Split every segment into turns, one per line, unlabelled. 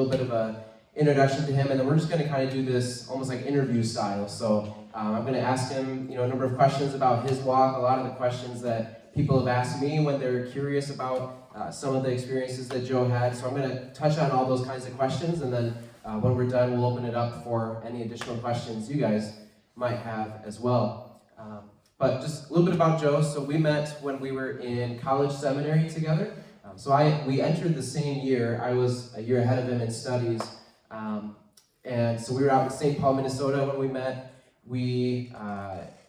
little bit of a introduction to him, and then we're just going to kind of do this almost like interview style. So I'm going to ask him, a number of questions about his walk, a lot of the questions that people have asked me when they're curious about some of the experiences that Joe had. So I'm going to touch on all those kinds of questions, and then when we're done, we'll open it up for any additional questions you guys might have as well. But just a little bit about Joe. So we met when we were in college seminary together. We entered the same year. I was a year ahead of him in studies. And so we were out in St. Paul, Minnesota when we met.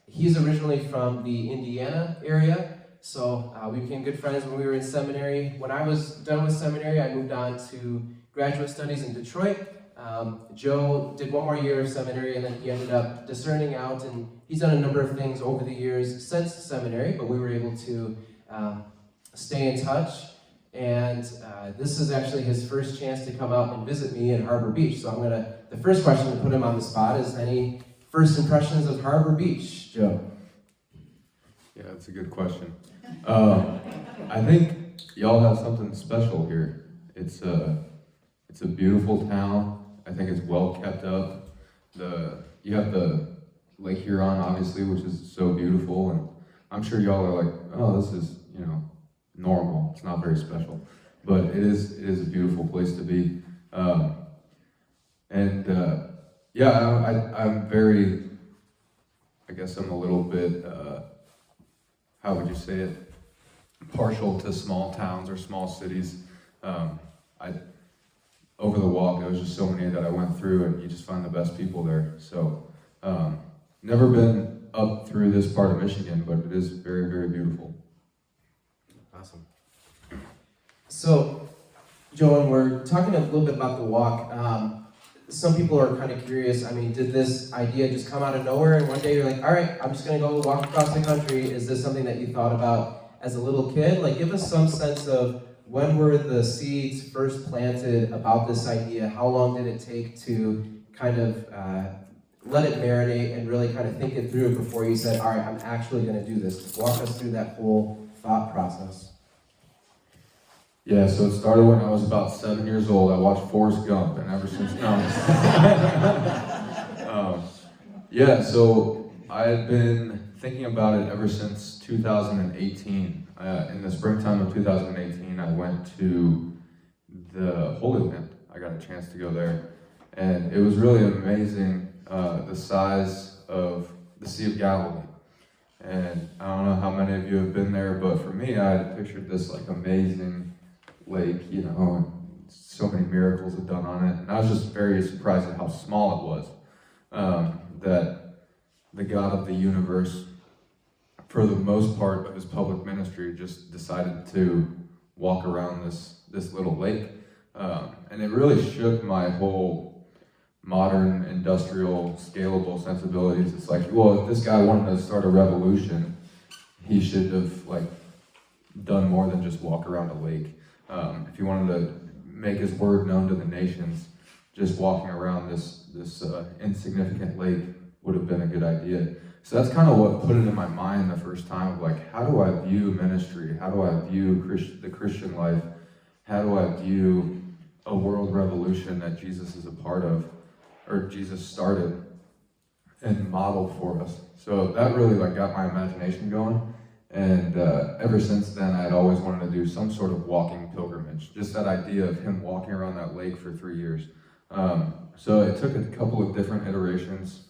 He's originally from the Indiana area. So we became good friends when we were in seminary. When I was done with seminary, I moved on to graduate studies in Detroit. Joe did one more year of seminary, and then he ended up discerning out, and he's done a number of things over the years since seminary, but we were able to stay in touch. And this is actually his first chance to come out and visit me in Harbor Beach. So the first question to put him on the spot is, any first impressions of Harbor Beach, Joe?
Yeah, that's a good question. I think y'all have something special here. It's a beautiful town. I think it's well kept up. You have the Lake Huron, obviously, which is so beautiful, and I'm sure y'all are like, oh, this is, normal. It's not very special, but it is a beautiful place to be. I'm very, I guess I'm a little bit, how would you say it, partial to small towns or small cities. Over the walk, there was just so many that I went through, and you just find the best people there. So, never been up through this part of Michigan, but it is very, very beautiful.
Awesome. So, Joe, when we're talking a little bit about the walk, some people are kind of curious. I mean, did this idea just come out of nowhere, and one day you're like, all right, I'm just going to go walk across the country? Is this something that you thought about as a little kid? Like, give us some sense of when were the seeds first planted about this idea? How long did it take to kind of let it marinate and really kind of think it through before you said, all right, I'm actually going to do this? Walk us through that whole thought process.
Yeah, so it started when I was about 7 years old. I watched Forrest Gump, and ever since so I had been thinking about it ever since 2018. In the springtime of 2018, I went to the Holy Land. I got a chance to go there, and it was really amazing, the size of the Sea of Galilee. And I don't know how many of you have been there, but for me, I had pictured this like amazing lake, and so many miracles had done on it. And I was just very surprised at how small it was. That the God of the universe, for the most part of his public ministry, just decided to walk around this little lake. And it really shook my whole modern, industrial, scalable sensibilities. It's like, well, if this guy wanted to start a revolution, he should have done more than just walk around a lake. If he wanted to make his word known to the nations, just walking around this insignificant lake would have been a good idea. So that's kind of what put it in my mind the first time, of how do I view ministry? How do I view the Christian life? How do I view a world revolution that Jesus is a part of, or Jesus started and modeled for us? So that really got my imagination going. And ever since then, I had always wanted to do some sort of walking pilgrimage. Just that idea of him walking around that lake for 3 years. So it took a couple of different iterations.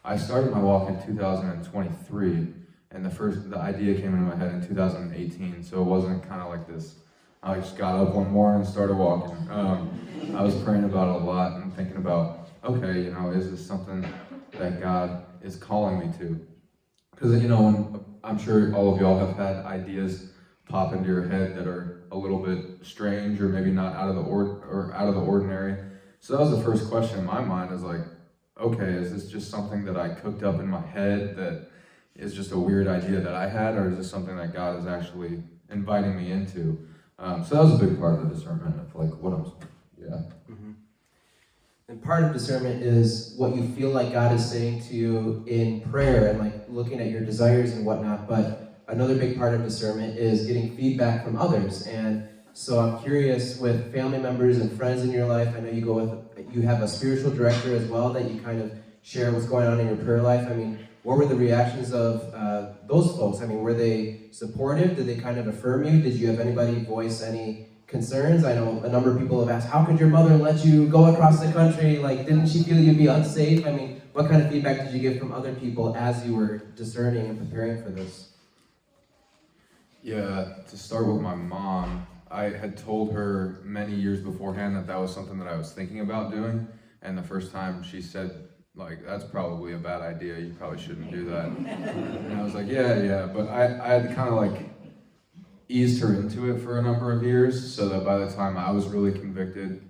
I started my walk in 2023, and the idea came into my head in 2018. So it wasn't kind of like this, I just got up one morning and started walking. I was praying about it a lot and thinking about, okay, is this something that God is calling me to? Because, when I'm sure all of y'all have had ideas pop into your head that are a little bit strange or maybe not out of the ordinary. So that was the first question in my mind, is okay, is this just something that I cooked up in my head that is just a weird idea that I had, or is this something that God is actually inviting me into? So that was a big part of the discernment of what I'm, yeah.
Mm-hmm. And part of discernment is what you feel like God is saying to you in prayer and looking at your desires and whatnot. But another big part of discernment is getting feedback from others. And So I'm curious, with family members and friends in your life, I know you have a spiritual director as well that you kind of share what's going on in your prayer life. I mean, what were the reactions of those folks? I mean, were they supportive? Did they kind of affirm you? Did you have anybody voice any concerns? I know a number of people have asked, how could your mother let you go across the country? Like, didn't she feel you'd be unsafe? I mean, what kind of feedback did you get from other people as you were discerning and preparing for this?
Yeah, to start with my mom, I had told her many years beforehand that that was something that I was thinking about doing, and the first time she said, like, that's probably a bad idea, you probably shouldn't do that. And I was like, yeah, but I had kind of like eased her into it for a number of years, so that by the time I was really convicted,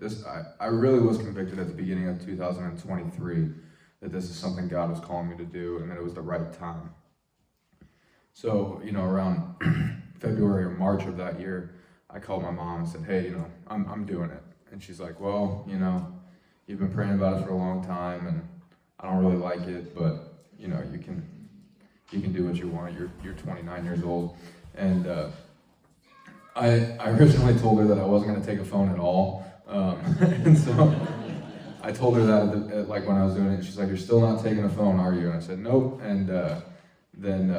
I really was convicted at the beginning of 2023 that this is something God was calling me to do, and that it was the right time. So, around February or March of that year, I called my mom and said, hey, I'm doing it. And she's like, well, you've been praying about it for a long time, and I don't really like it, but, you can do what you want. You're 29 years old. And I originally told her that I wasn't going to take a phone at all. And so I told her that like when I was doing it, she's like, you're still not taking a phone, are you? And I said, nope. And then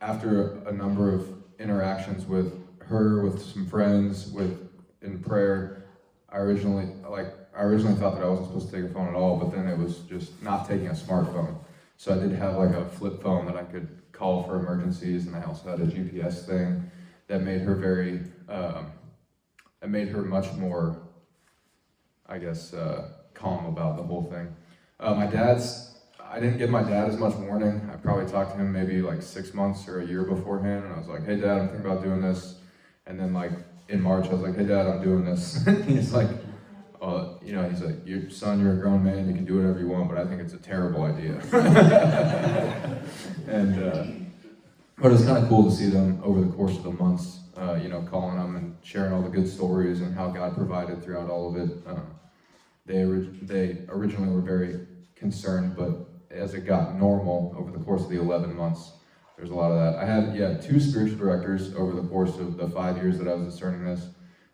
after a number of interactions with her, with some friends, in prayer, I originally thought that I wasn't supposed to take a phone at all, but then it was just not taking a smartphone. So I did have like a flip phone that I could call for emergencies, and I also had a GPS thing that made her much more, I guess, calm about the whole thing. I didn't give my dad as much warning. I probably talked to him maybe like 6 months or a year beforehand, and I was like, hey Dad, I'm thinking about doing this. And then like in March, I was like, hey Dad, I'm doing this. He's like, he's like, you're a grown man, you can do whatever you want, but I think it's a terrible idea. But it's kind of cool to see them over the course of the months, calling them and sharing all the good stories and how God provided throughout all of it. They originally were very concerned, but as it got normal over the course of the 11 months, there's a lot of that. I had, 2 spiritual directors over the course of the 5 years that I was discerning this.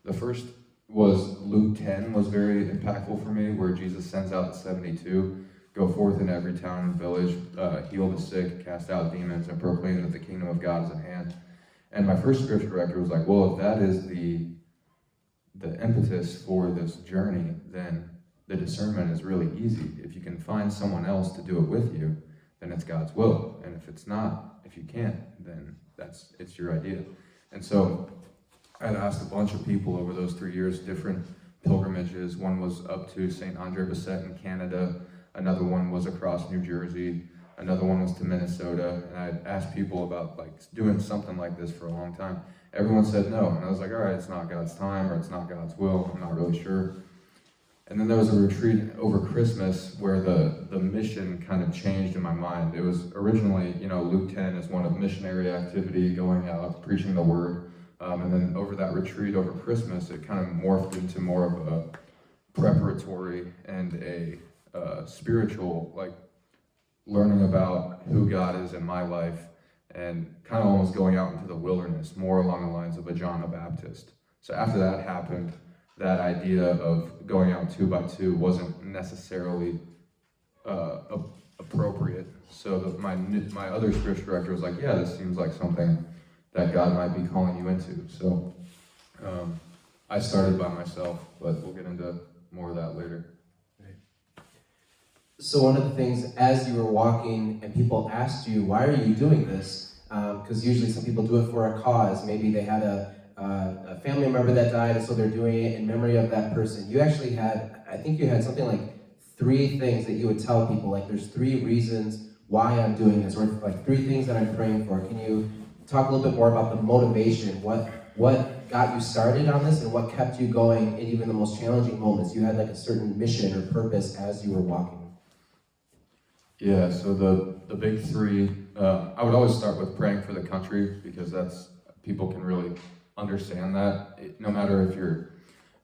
The first was Luke 10 was very impactful for me, where Jesus sends out the 72, go forth in every town and village, heal the sick, cast out demons, and proclaim that the kingdom of God is at hand. And my first spiritual director was like, well, if that is the impetus for this journey, then the discernment is really easy. If you can find someone else to do it with you, then it's God's will. And if it's not, if you can't, then it's your idea. And so I had asked a bunch of people over those 3 years, different pilgrimages. One was up to St. Andre Bessette in Canada. Another one was across New Jersey. Another one was to Minnesota. And I asked people about like doing something like this for a long time. Everyone said no. And I was like, all right, it's not God's time, or it's not God's will. I'm not really sure. And then there was a retreat over Christmas where the mission kind of changed in my mind. It was originally, Luke 10 is one of missionary activity, going out, preaching the word. And then over that retreat over Christmas, it kind of morphed into more of a preparatory and a spiritual, like learning about who God is in my life, and kind of almost going out into the wilderness, more along the lines of a John the Baptist. So after that happened, that idea of going out 2 by 2 wasn't necessarily appropriate. So my other spiritual director was like, yeah, this seems like something that God might be calling you into. So I started by myself, but we'll get into more of that later.
So one of the things, as you were walking and people asked you, why are you doing this? Because usually some people do it for a cause. Maybe they had a family member that died, and so they're doing it in memory of that person. You actually I think you had something like 3 things that you would tell people, like there's 3 reasons why I'm doing this, or like 3 things that I'm praying for. Can you talk a little bit more about the motivation? What got you started on this, and what kept you going in even the most challenging moments? You had like a certain mission or purpose as you were walking.
Yeah, so the big 3, I would always start with praying for the country, because people can really understand that. No matter if you're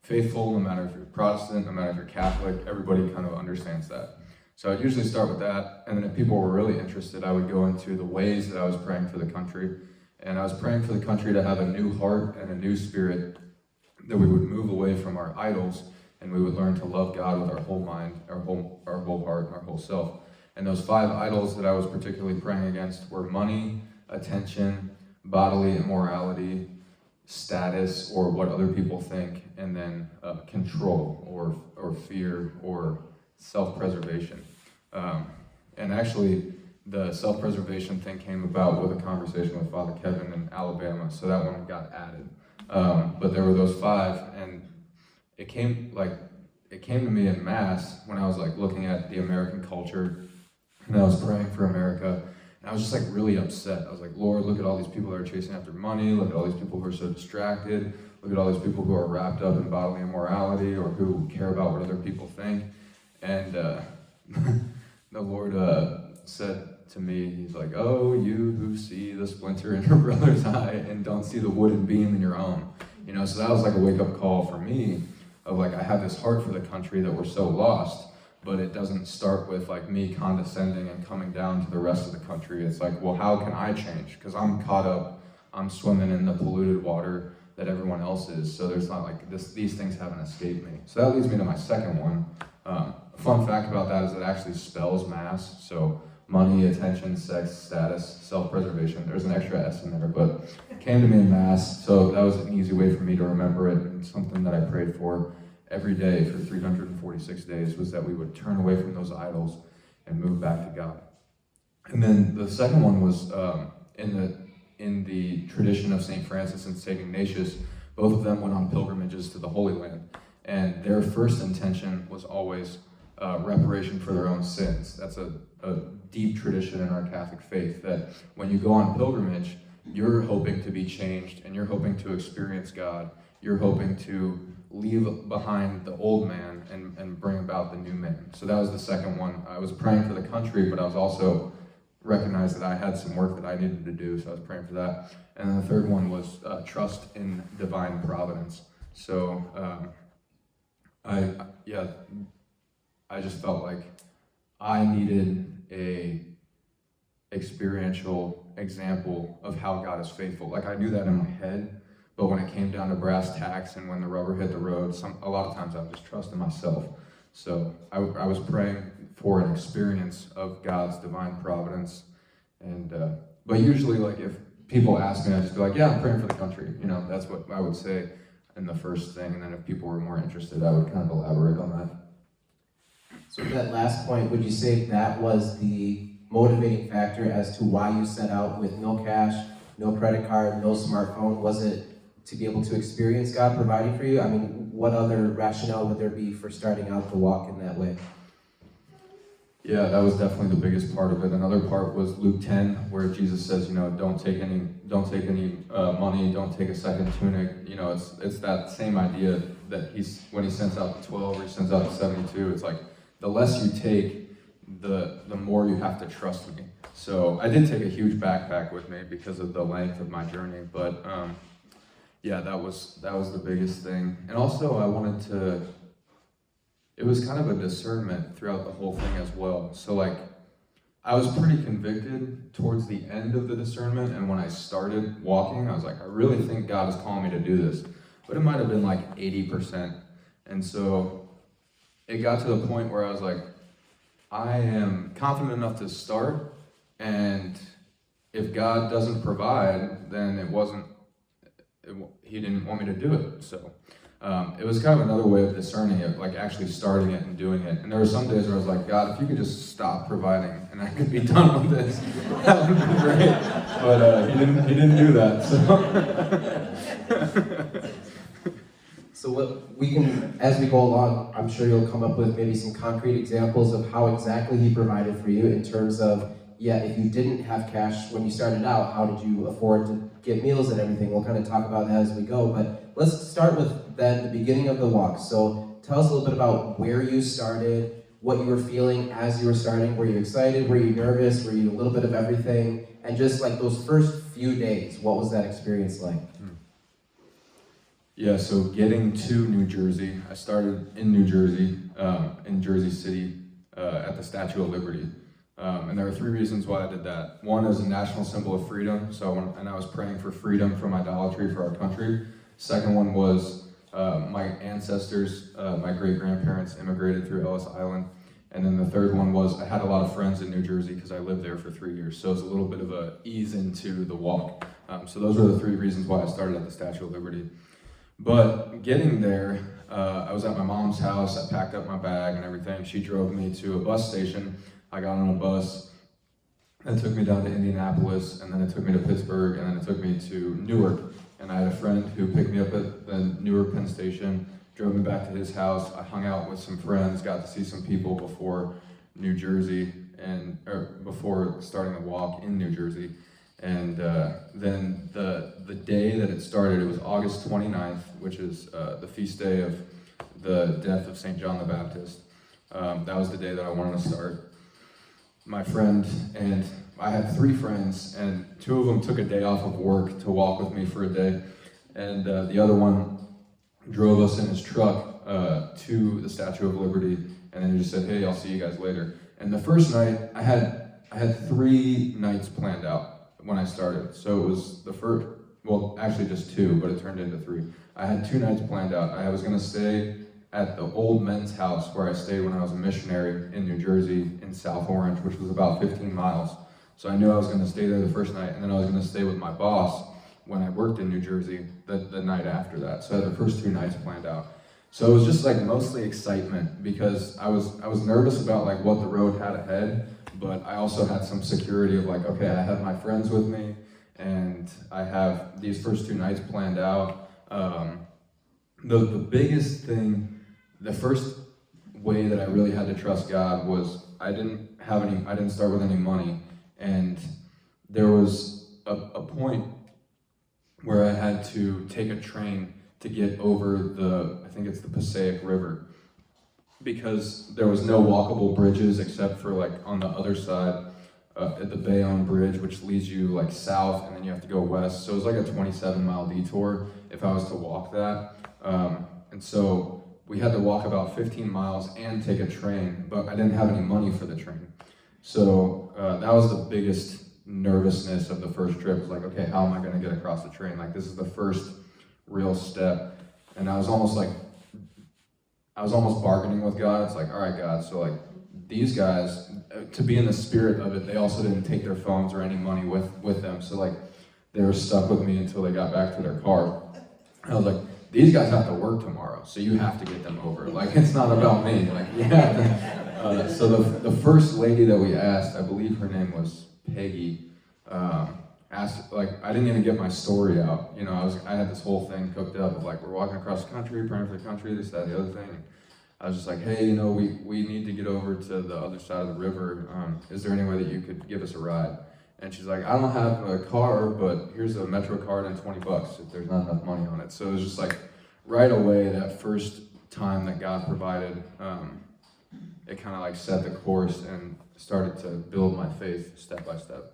faithful, no matter if you're Protestant, no matter if you're Catholic, everybody kind of understands that. So I'd usually start with that, and then if people were really interested, I would go into the ways that I was praying for the country. And I was praying for the country to have a new heart and a new spirit, that we would move away from our idols and we would learn to love God with our whole mind, our whole heart, and our whole self. And those 5 idols that I was particularly praying against were money, attention, bodily immorality, status, or what other people think, and then control, or fear, or self-preservation. And actually, the self-preservation thing came about with a conversation with Father Kevin in Alabama, so that one got added. But there were those 5, and it came to me in Mass when I was like looking at the American culture, and I was praying for America, and I was just like really upset. I was like, Lord, look at all these people that are chasing after money, look at all these people who are so distracted, look at all these people who are wrapped up in bodily immorality, or who care about what other people think. And the Lord said to me, he's like, oh, you who see the splinter in your brother's eye and don't see the wooden beam in your own. You know, so that was like a wake-up call for me of like, I have this heart for the country that we're so lost, but it doesn't start with like me condescending and coming down to the rest of the country. It's like, well, how can I change? Because I'm caught up, I'm swimming in the polluted water that everyone else is, so there's not like these things haven't escaped me. So that leads me to my second one. A fun fact about that is it actually spells Mass, so money, attention, sex, status, self-preservation. There's an extra S in there, but it came to me in Mass, so that was an easy way for me to remember it, and something that I prayed for every day for 346 days was that we would turn away from those idols and move back to God. And then the second one was in the tradition of St. Francis and St. Ignatius. Both of them went on pilgrimages to the Holy Land, and their first intention was always reparation for their own sins. That's a deep tradition in our Catholic faith, that when you go on pilgrimage, you're hoping to be changed, and you're hoping to experience God. You're hoping to leave behind the old man and bring about the new man. So that was the second one. I was praying for the country, but I was also recognized that I had some work that I needed to do, so I was praying for that. And then the third one was trust in divine providence. So I just felt like I needed a experiential example of how God is faithful. Like, I knew that in my head, but when it came down to brass tacks and when the rubber hit the road, a lot of times I was just trusting myself. So I was praying for an experience of God's divine providence. And but usually, like, if people ask me, I just be like, yeah, I'm praying for the country. You know, that's what I would say in the first thing. And then if people were more interested, I would kind of elaborate on that.
So that last point, would you say that was the motivating factor as to why you set out with no cash, no credit card, no smartphone? Was it to be able to experience God providing for you? I mean, what other rationale would there be for starting out the walk in that way?
Yeah, that was definitely the biggest part of it. Another part was Luke 10, where Jesus says, you know, don't take any money, don't take a second tunic. You know, it's that same idea that when he sends out the 12 or he sends out the 72, it's like, the less you take, the more you have to trust me. So I did take a huge backpack with me because of the length of my journey, but yeah, that was the biggest thing. And also it was kind of a discernment throughout the whole thing as well. So like, I was pretty convicted towards the end of the discernment, and when I started walking, I was like, I really think God is calling me to do this. But it might have been like 80%. And so it got to the point where I was like, I am confident enough to start, and if God doesn't provide, then he didn't want me to do it. So it was kind of another way of discerning it, like actually starting it and doing it. And there were some days where I was like, God, if you could just stop providing and I could be done with this, that would be great. But he didn't do that.
So what we can, as we go along, I'm sure you'll come up with maybe some concrete examples of how exactly he provided for you in terms of, yeah, if you didn't have cash when you started out, how did you afford to get meals and everything? We'll kind of talk about that as we go, but let's start with then the beginning of the walk. So tell us a little bit about where you started, what you were feeling as you were starting. Were you excited? Were you nervous? Were you a little bit of everything? And just like those first few days, what was that experience like?
Yeah, so getting to New Jersey, I started in New Jersey, in Jersey City, at the Statue of Liberty. And there are 3 reasons why I did that. One is a national symbol of freedom, and I was praying for freedom from idolatry for our country. Second one was My ancestors, my great-grandparents immigrated through Ellis Island. And then the third one was I had a lot of friends in New Jersey because I lived there for 3 years. So it's a little bit of a ease into the walk. So those were the three reasons why I started at the Statue of Liberty. But getting there, I was at my mom's house. I packed up my bag and everything. She drove me to a bus station. I got on a bus. It took me down to Indianapolis, and then it took me to Pittsburgh, and then it took me to Newark. And I had a friend who picked me up at the Newark Penn Station, drove me back to his house. I hung out with some friends, got to see some people before New Jersey, or before starting the walk in New Jersey. And then the day that it started, it was August 29th, which is the feast day of the death of St. John the Baptist. That was the day that I wanted to start. My friend and I had 3 friends, and 2 of them took a day off of work to walk with me for a day, and the other one drove us in his truck to the Statue of Liberty, and then he just said, "Hey, I'll see you guys later." And the first night, I had 3 nights planned out when I started. So it was the first, well, actually just 2, but it turned into 3. I had 2 nights planned out. I was gonna stay at the old men's house where I stayed when I was a missionary in New Jersey in South Orange, which was about 15 miles. So I knew I was gonna stay there the first night, and then I was gonna stay with my boss when I worked in New Jersey the night after that. So I had the first 2 nights planned out. So it was just like mostly excitement because I was nervous about like what the road had ahead, but I also had some security of like, okay, I have my friends with me, and I have these first 2 nights planned out. The biggest thing, the first way that I really had to trust God was I didn't start with any money, and there was a point where I had to take a train to get over I think it's the Passaic River, because there was no walkable bridges except for like on the other side at the Bayonne Bridge, which leads you like south, and then you have to go west. So it was like a 27-mile detour if I was to walk that. And so we had to walk about 15 miles and take a train, but I didn't have any money for the train. So that was the biggest nervousness of the first trip. It was like, okay, how am I gonna get across the train? Like, this is the first real step. And I was almost bargaining with God. It's like, all right, God, so like these guys, to be in the spirit of it, they also didn't take their phones or any money with them. So like they were stuck with me until they got back to their car. I was like, these guys have to work tomorrow, so you have to get them over. Like, it's not about me. Like, yeah. So the first lady that we asked, I believe her name was Peggy, asked, like, I didn't even get my story out. You know, I had this whole thing cooked up of like, we're walking across the country, praying for the country, this, that, the other thing. And I was just like, hey, you know, we need to get over to the other side of the river. Is there any way that you could give us a ride? And she's like, I don't have a car, but here's a Metro card and $20 if there's not enough money on it. So it was just like, right away, that first time that God provided, it kind of like set the course and started to build my faith step by step.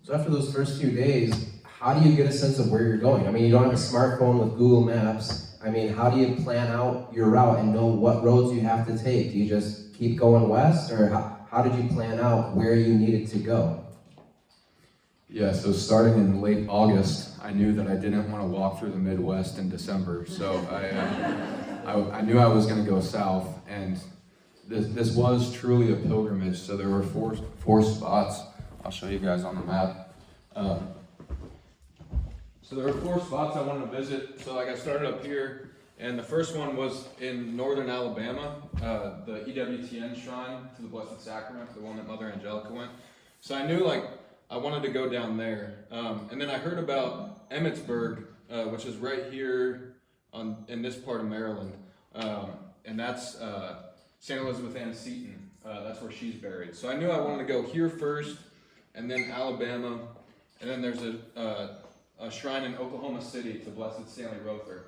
So after those first few days, how do you get a sense of where you're going? I mean, you don't have a smartphone with Google Maps. I mean, how do you plan out your route and know what roads you have to take? Do you just keep going west, or how did you plan out where you needed to go?
Yeah, so starting in late August, I knew that I didn't want to walk through the Midwest in December. So I knew I was going to go south, and this was truly a pilgrimage. So there were four spots. I'll show you guys on the map. So there were 4 spots I wanted to visit. So like I started up here, and the first one was in northern Alabama, the EWTN shrine to the Blessed Sacrament, the one that Mother Angelica went. So I knew like I wanted to go down there. And then I heard about Emmitsburg, which is right here in this part of Maryland. And that's St. Elizabeth Ann Seton. That's where she's buried. So I knew I wanted to go here first, and then Alabama. And then there's a shrine in Oklahoma City to Blessed Stanley Rother.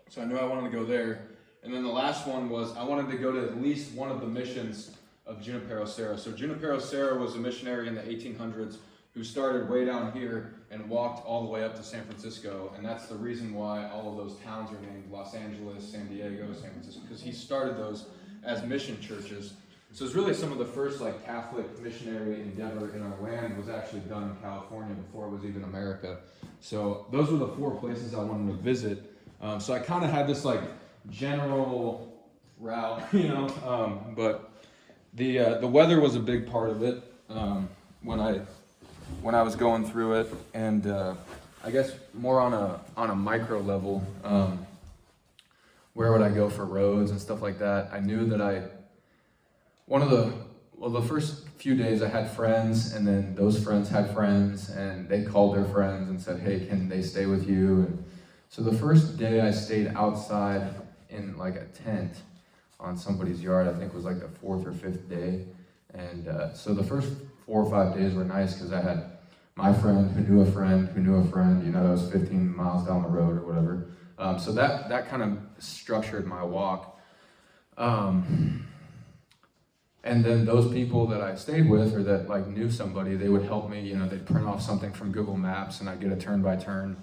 So I knew I wanted to go there. And then the last one was I wanted to go to at least one of the missions of Junipero Serra. So Junipero Serra was a missionary in the 1800s who started way down here and walked all the way up to San Francisco. And that's the reason why all of those towns are named Los Angeles, San Diego, San Francisco, because he started those as mission churches. So it's really some of the first like Catholic missionary endeavor in our land was actually done in California before it was even America. So those were the 4 places I wanted to visit.
So I kind of had this like general route, but the weather was a big part of it when I was going through it, and I guess more on a micro level. Where would I go for roads and stuff like that? I knew that the first few days I had friends, and then those friends had friends, and they called their friends and said, hey, can they stay with you? And so the first day I stayed outside in like a tent on somebody's yard, I think was like the fourth or fifth day. And so the first 4 or 5 days were nice because I had my friend who knew a friend who knew a friend, that was 15 miles down the road or whatever. So that kind of structured my walk. And then those people that I stayed with or that like knew somebody, they would help me, they'd print off something from Google Maps and I'd get a turn by turn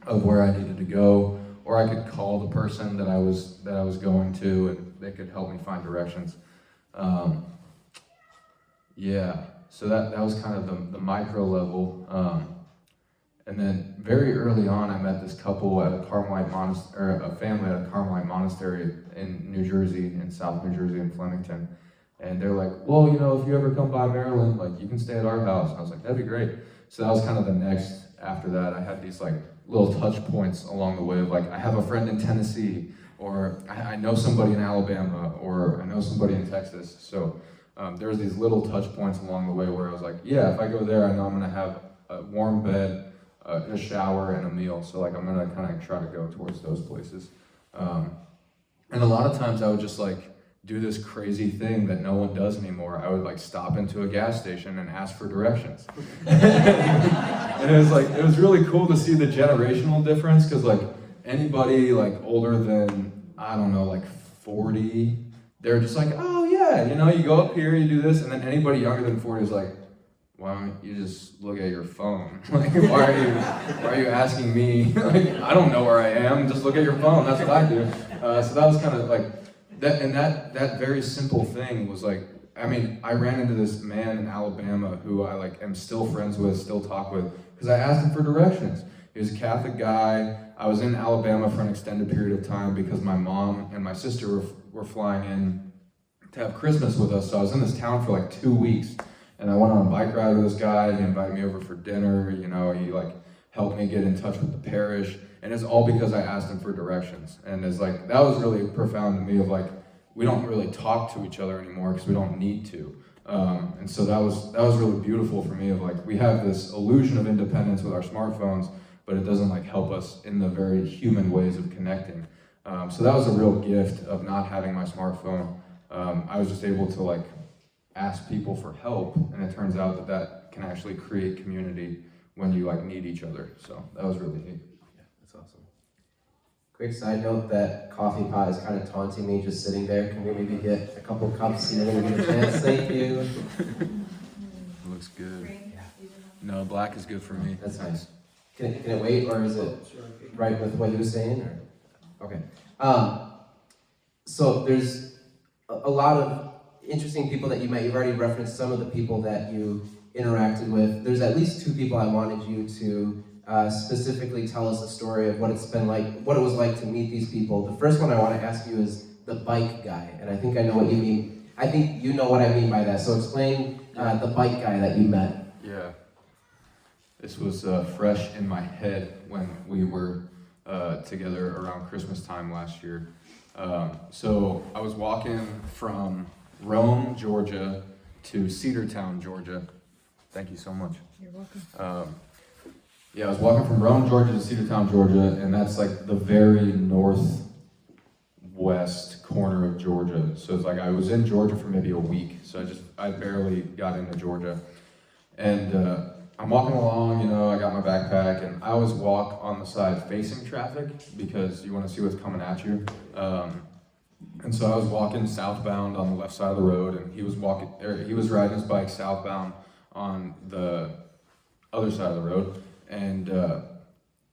of where I needed to go, or I could call the person that I was going to and they could help me find directions. So that was kind of the micro level. And then very early on, I met this couple at a Carmelite monastery, or a family at a Carmelite monastery in New Jersey, in South New Jersey in Flemington. And they're like, well, if you ever come by Maryland, like you can stay at our house. And I was like, that'd be great. So that was kind of the next after that. I had these like little touch points along the way of like, I have a friend in Tennessee, or I know somebody in Alabama, or I know somebody in Texas. So there was these little touch points along the way where I was like, yeah, if I go there, I know I'm gonna have a warm bed, a shower, and a meal. So like I'm gonna kind of try to go towards those places. And a lot of times I would just like do this crazy thing that no one does anymore. I would like stop into a gas station and ask for directions. And it was really cool to see the generational difference, because like anybody like older than, I don't know, like 40, they're just like, oh yeah, you go up here, you do this, and then anybody younger than 40 is like, why don't you just look at your phone? Like, why are you asking me? Like, I don't know where I am, just look at your phone, that's what I do. So that was kind of like, that very simple thing was like, I ran into this man in Alabama who I like am still friends with, still talk with, because I asked him for directions. He was a Catholic guy. I was in Alabama for an extended period of time because my mom and my sister were flying in to have Christmas with us. So I was in this town for like 2 weeks, and I went on a bike ride with this guy. He invited me over for dinner. He like helped me get in touch with the parish, and it's all because I asked him for directions. And it's like, that was really profound to me of like, we don't really talk to each other anymore because we don't need to. And so that was really beautiful for me of like, we have this illusion of independence with our smartphones, but it doesn't like help us in the very human ways of connecting. So that was a real gift of not having my smartphone. I was just able to like ask people for help, and it turns out that can actually create community when you like need each other. So that was really neat.
Yeah, that's awesome. Quick side note, that coffee pot is kind of taunting me just sitting there. Can we maybe get a couple cups and then we get a chance? Thank you.
It looks good. No, black is good for me.
That's nice. Can it wait, or is it right with what he was saying? Or? Okay. So there's a lot of interesting people that you've already referenced some of the people that you interacted with. There's at least 2 people I wanted you to specifically tell us a story of what it's been like, what it was like to meet these people. The first one I want to ask you is the bike guy, and I think I know what you mean. I think you know what I mean by that. So explain the bike guy that you met.
Yeah. This was fresh in my head when we were together around Christmas time last year. So I was walking from Rome, Georgia to Cedartown, Georgia. Thank you so much.
You're welcome.
I was walking from Rome, Georgia to Cedartown, Georgia, and that's like the very northwest corner of Georgia. So it's like I was in Georgia for maybe a week, so I barely got into Georgia. And I'm walking along, I got my backpack, and I always walk on the side facing traffic because you want to see what's coming at you. And so I was walking southbound on the left side of the road, and he was riding his bike southbound on the other side of the road. And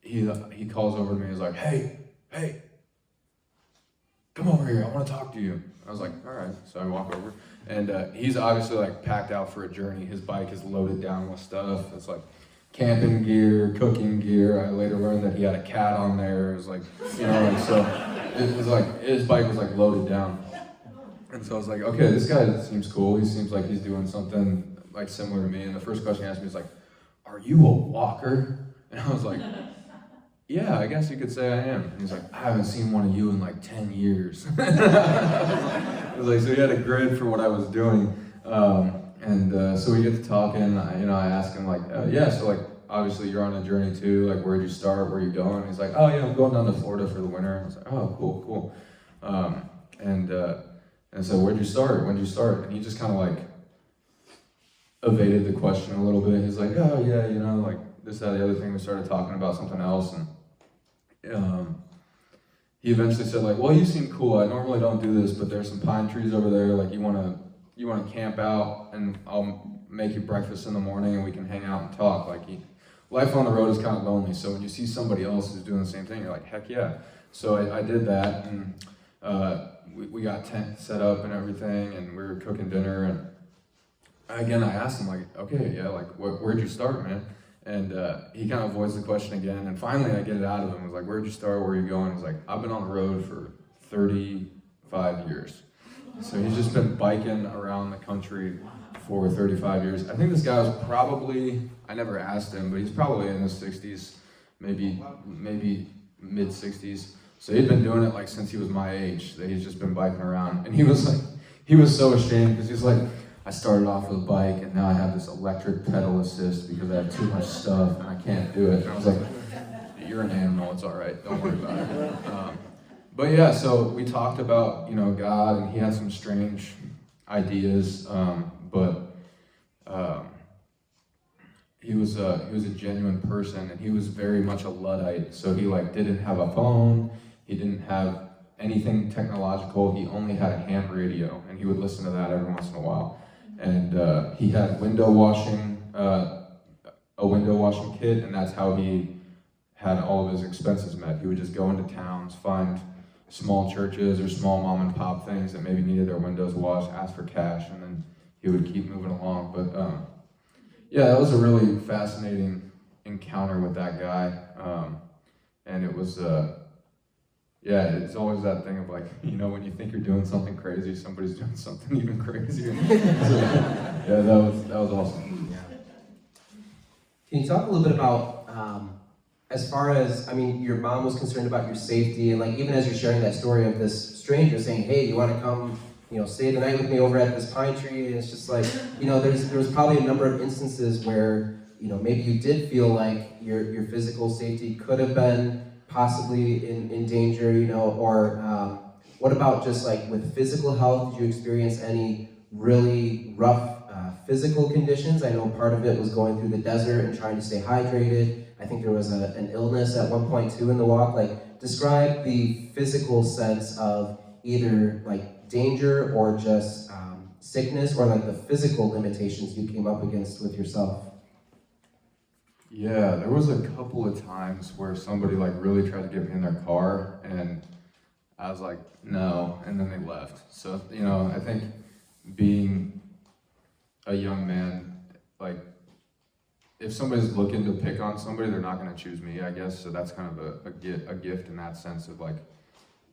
he calls over to me. He's like, hey, come over here. I want to talk to you. I was like, all right. So I walk over, and he's obviously like packed out for a journey. His bike is loaded down with stuff. It's like
camping gear, cooking gear. I later learned that he had a cat on there. It was like, you know, like, so it was like, his bike was like loaded down. And so I was like, okay, this guy seems cool. He seems like he's doing something like similar to me. And the first question he asked me was like, are you a walker? And I was like, yeah, I guess you could say I am. And he's like, I haven't seen one of you in like 10 years. I was like, so he had a grid for what I was doing. So we get to talking, I ask him like, yeah, so like, obviously you're on a journey too, like where'd you start, where are you going? He's like, oh yeah, I'm going down to Florida for the winter. I was like, oh, cool. And so where'd you start? When'd you start? And he just kind of like evaded the question a little bit. He's like, oh yeah, like this, that, the other thing. We started talking about something else, and he eventually said like, well, you seem cool. I normally don't do this, but there's some pine trees over there. Like you wanna camp out, and I'll make you breakfast in the morning, and we can hang out and talk. Like life on the road is kind of lonely, so when you see somebody else who's doing the same thing, you're like, heck yeah. So I did that, and we got tent set up and everything, and we were cooking dinner, and again, I asked him like, okay, yeah, like where'd you start, man? And he kind of voiced the question again, and finally I get it out of him. I was like, where'd you start, where are you going? He's like, I've been on the road for 35 years. So he's just been biking around the country for 35 years. I think this guy was probably, I never asked him, but he's probably in his 60s, maybe mid 60s. So he'd been doing it like since he was my age, that he's just been biking around. And he was so ashamed, because he's like, I started off with a bike, and now I have this electric pedal assist because I have too much stuff and I can't do it. And I was like, you're an animal, it's all right, don't worry about it. But yeah, so we talked about, God, and he had some strange ideas, but he was a genuine person, and he was very much a Luddite. So he like didn't have a phone, he didn't have anything technological. He only had a ham radio, and he would listen to that every once in a while. And he had a window washing kit, and that's how he had all of his expenses met. He would just go into towns, find small churches or small mom and pop things that maybe needed their windows washed, ask for cash, and then he would keep moving along. But yeah, that was a really fascinating encounter with that guy. And it was, it's always that thing of like, when you think you're doing something crazy, somebody's doing something even crazier. So, that was awesome.
Can you talk a little bit about, as far as, your mom was concerned about your safety, and like even as you're sharing that story of this stranger saying, hey, you want to come, stay the night with me over at this pine tree, and it's just like, there was probably a number of instances where, maybe you did feel like your physical safety could have been possibly in danger, or what about just like with physical health? Did you experience any really rough physical conditions? I know part of it was going through the desert and trying to stay hydrated. I think there was an illness at one point too in the walk. Like, describe the physical sense of either like danger or just sickness, or like the physical limitations you came up against with yourself.
Yeah, there was a couple of times where somebody like really tried to get me in their car, and I was like, no, and then they left. So, I think being a young man, like, if somebody's looking to pick on somebody, they're not gonna choose me, I guess. So that's kind of a gift in that sense of like,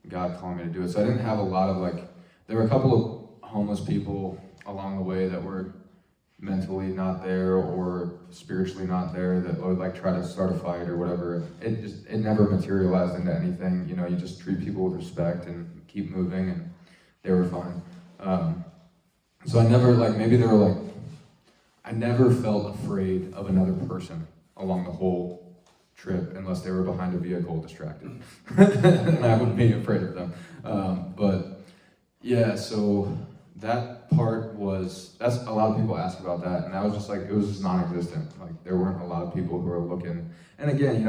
God calling me to do it. So I didn't have a lot of like, there were a couple of homeless people along the way that were mentally not there or spiritually not there that would like try to start a fight or whatever. It never materialized into anything. You just treat people with respect and keep moving, and they were fine. So I never maybe they were like, I never felt afraid of another person along the whole trip unless they were behind a vehicle distracted. And I would be afraid of them. But yeah, so that part that's a lot of people ask about that, and I was just like, it was just non-existent. Like, there weren't a lot of people who were looking. And again,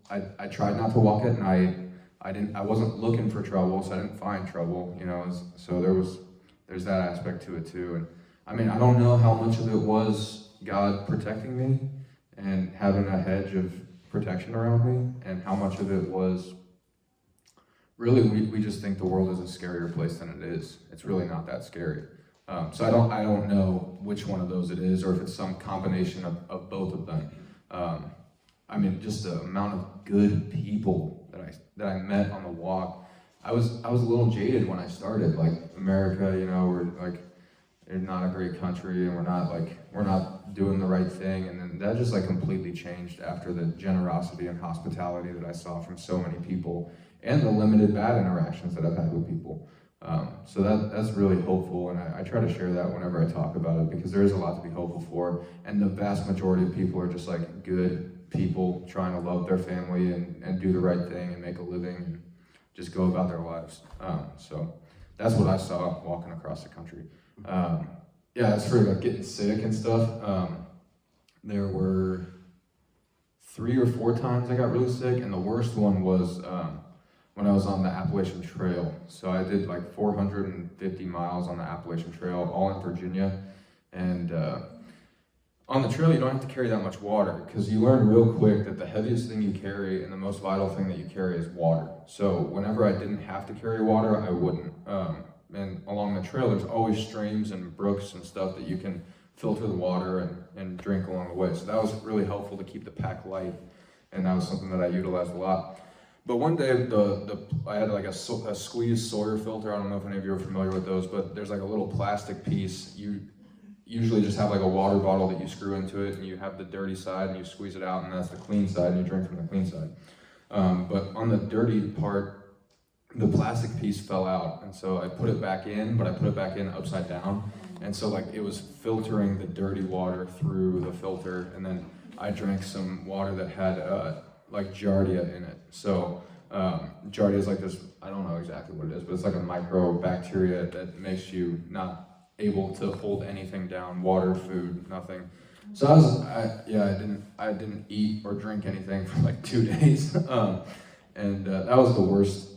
I tried not to walk at night. I wasn't looking for trouble, so I didn't find trouble, so there's that aspect to it too. And I don't know how much of it was God protecting me and having a hedge of protection around me, and how much of it was really, we just think the world is a scarier place than it is. It's really not that scary. So I don't know which one of those it is, or if it's some combination of both of them. I mean, just the amount of good people that I met on the walk. I was a little jaded when I started. Like America, you know, we're like, we're not a great country, and we're not doing the right thing. And then that just like completely changed after the generosity and hospitality that I saw from so many people, and the limited bad interactions that I've had with people. So that's really hopeful, and I try to share that whenever I talk about it, because there is a lot to be hopeful for, and the vast majority of people are just like good people trying to love their family and do the right thing and make a living and just go about their lives. So that's what I saw walking across the country. Yeah, as for like getting sick and stuff, there were 3 or 4 times I got really sick, and the worst one was when I was on the Appalachian Trail. So I did like 450 miles on the Appalachian Trail, all in Virginia. And on the trail, you don't have to carry that much water, because you learn real quick that the heaviest thing you carry and the most vital thing that you carry is water. So whenever I didn't have to carry water, I wouldn't. And along the trail, there's always streams and brooks and stuff that you can filter the water and drink along the way. So that was really helpful to keep the pack light, and that was something that I utilized a lot. But one day, I had like a squeeze Sawyer filter. I don't know if any of you are familiar with those, but there's like a little plastic piece. You usually just have like a water bottle that you screw into it, and you have the dirty side, and you squeeze it out, and that's the clean side, and you drink from the clean side. But on the dirty part, the plastic piece fell out, and so I put it back in, but I put it back in upside down, and so like it was filtering the dirty water through the filter, and then I drank some water that had like Giardia in it. So Giardia is like this, I don't know exactly what it is, but it's like a microbacteria that makes you not able to hold anything down, water, food, nothing. So I didn't eat or drink anything for like 2 days, and that was the worst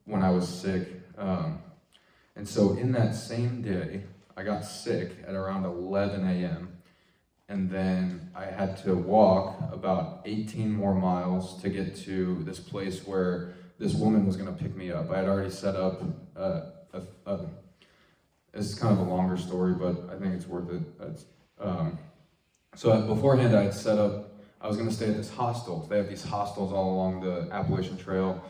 when I was sick. And so in that same day, I got sick at around 11 a.m. And then I had to walk about 18 more miles to get to this place where this woman was gonna pick me up. I had already set up it's kind of a longer story, but I think it's worth it. So beforehand, I had set up, I was gonna stay at this hostel. They have these hostels all along the Appalachian Trail.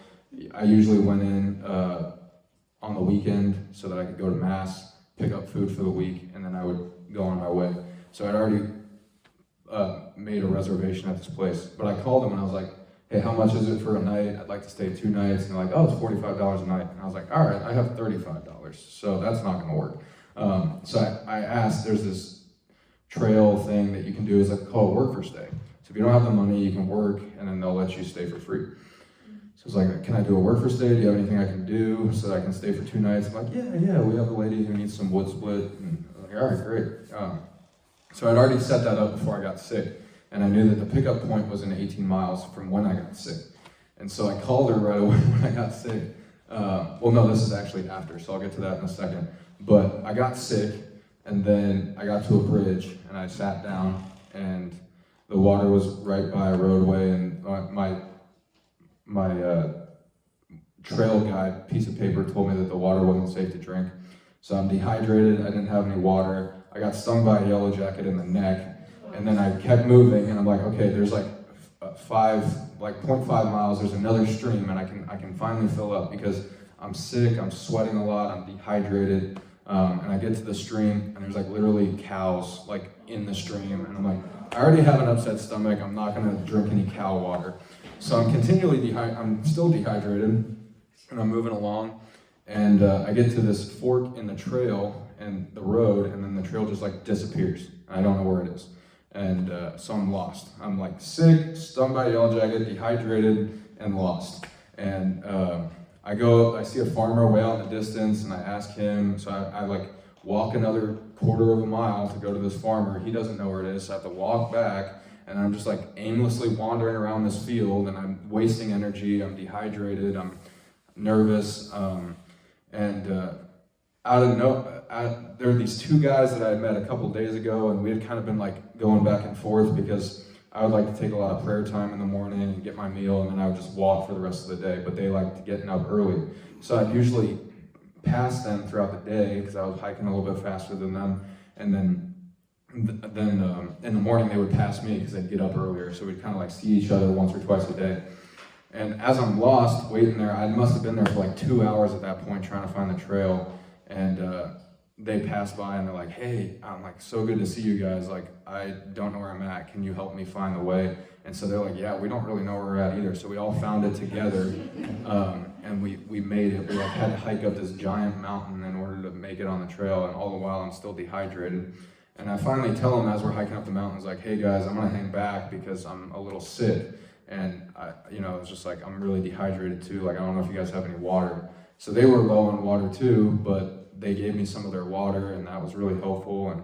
I usually went in on the weekend so that I could go to mass, pick up food for the week, and then I would go on my way. So I'd already made a reservation at this place, but I called them and I was like, hey, how much is it for a night? I'd like to stay 2 nights. And they're like, oh, it's $45 a night. And I was like, all right, I have $35, so that's not gonna work. So I asked, there's this trail thing that you can do, is like called work for stay. So if you don't have the money, you can work, and then they'll let you stay for free. So it's like, can I do a work for stay? Do you have anything I can do so that I can stay for 2 nights? I'm like, yeah, we have a lady who needs some wood split. And I'm like, all right, great. So I'd already set that up before I got sick, and I knew that the pickup point was in 18 miles from when I got sick. And so I called her right away when I got sick. Well, no, this is actually after, so I'll get to that in a second. But I got sick, and then I got to a bridge, and I sat down, and the water was right by a roadway, and my trail guide piece of paper told me that the water wasn't safe to drink. So I'm dehydrated, I didn't have any water, I got stung by a yellow jacket in the neck, and then I kept moving, and I'm like, okay, there's like 0.5 miles, there's another stream, and I can finally fill up, because I'm sick, I'm sweating a lot, I'm dehydrated, and I get to the stream, and there's like literally cows like in the stream, and I'm like, I already have an upset stomach, I'm not gonna drink any cow water. So I'm continually I'm still dehydrated, and I'm moving along, and I get to this fork in the trail and the road, and then the trail just like disappears. I don't know where it is. And so I'm lost. I'm like sick, stung by a yellow jacket, dehydrated, and lost. And I see a farmer way out in the distance, and I ask him, so I like walk another quarter of a mile to go to this farmer. He doesn't know where it is, so I have to walk back, and I'm just like aimlessly wandering around this field, and I'm wasting energy, I'm dehydrated, I'm nervous, there were these 2 guys that I had met a couple days ago, and we had kind of been like going back and forth, because I would like to take a lot of prayer time in the morning and get my meal, and then I would just walk for the rest of the day, but they liked getting up early. So I'd usually pass them throughout the day, because I was hiking a little bit faster than them, and then then in the morning they would pass me because they'd get up earlier, so we'd kind of like see each other once or twice a day. And as I'm lost, waiting there, I must have been there for like 2 hours at that point trying to find the trail, and they pass by and they're like, "Hey, I'm like, so good to see you guys. Like, I don't know where I'm at. Can you help me find the way?" And so they're like, "Yeah, we don't really know where we're at either." So we all found it together, and we made it. We like had to hike up this giant mountain in order to make it on the trail, and all the while I'm still dehydrated. And I finally tell them as we're hiking up the mountains, like, "Hey guys, I'm gonna hang back because I'm a little sick." And it's just like, I'm really dehydrated too. Like, I don't know if you guys have any water. So they were low on water too, but they gave me some of their water, and that was really helpful. And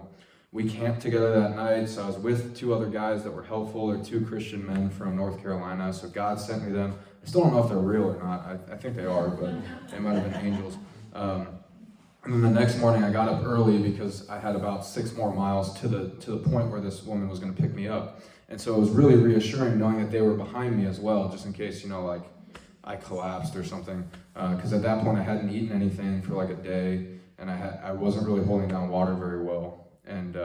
we camped together that night. So I was with 2 other guys that were helpful. They're 2 Christian men from North Carolina. So God sent me them. I still don't know if they're real or not. I think they are, but they might have been angels. And then the next morning I got up early because I had about 6 more miles to the point where this woman was going to pick me up. And so it was really reassuring knowing that they were behind me as well, just in case, like I collapsed or something. Because at that point I hadn't eaten anything for like a day, and I wasn't really holding down water very well. And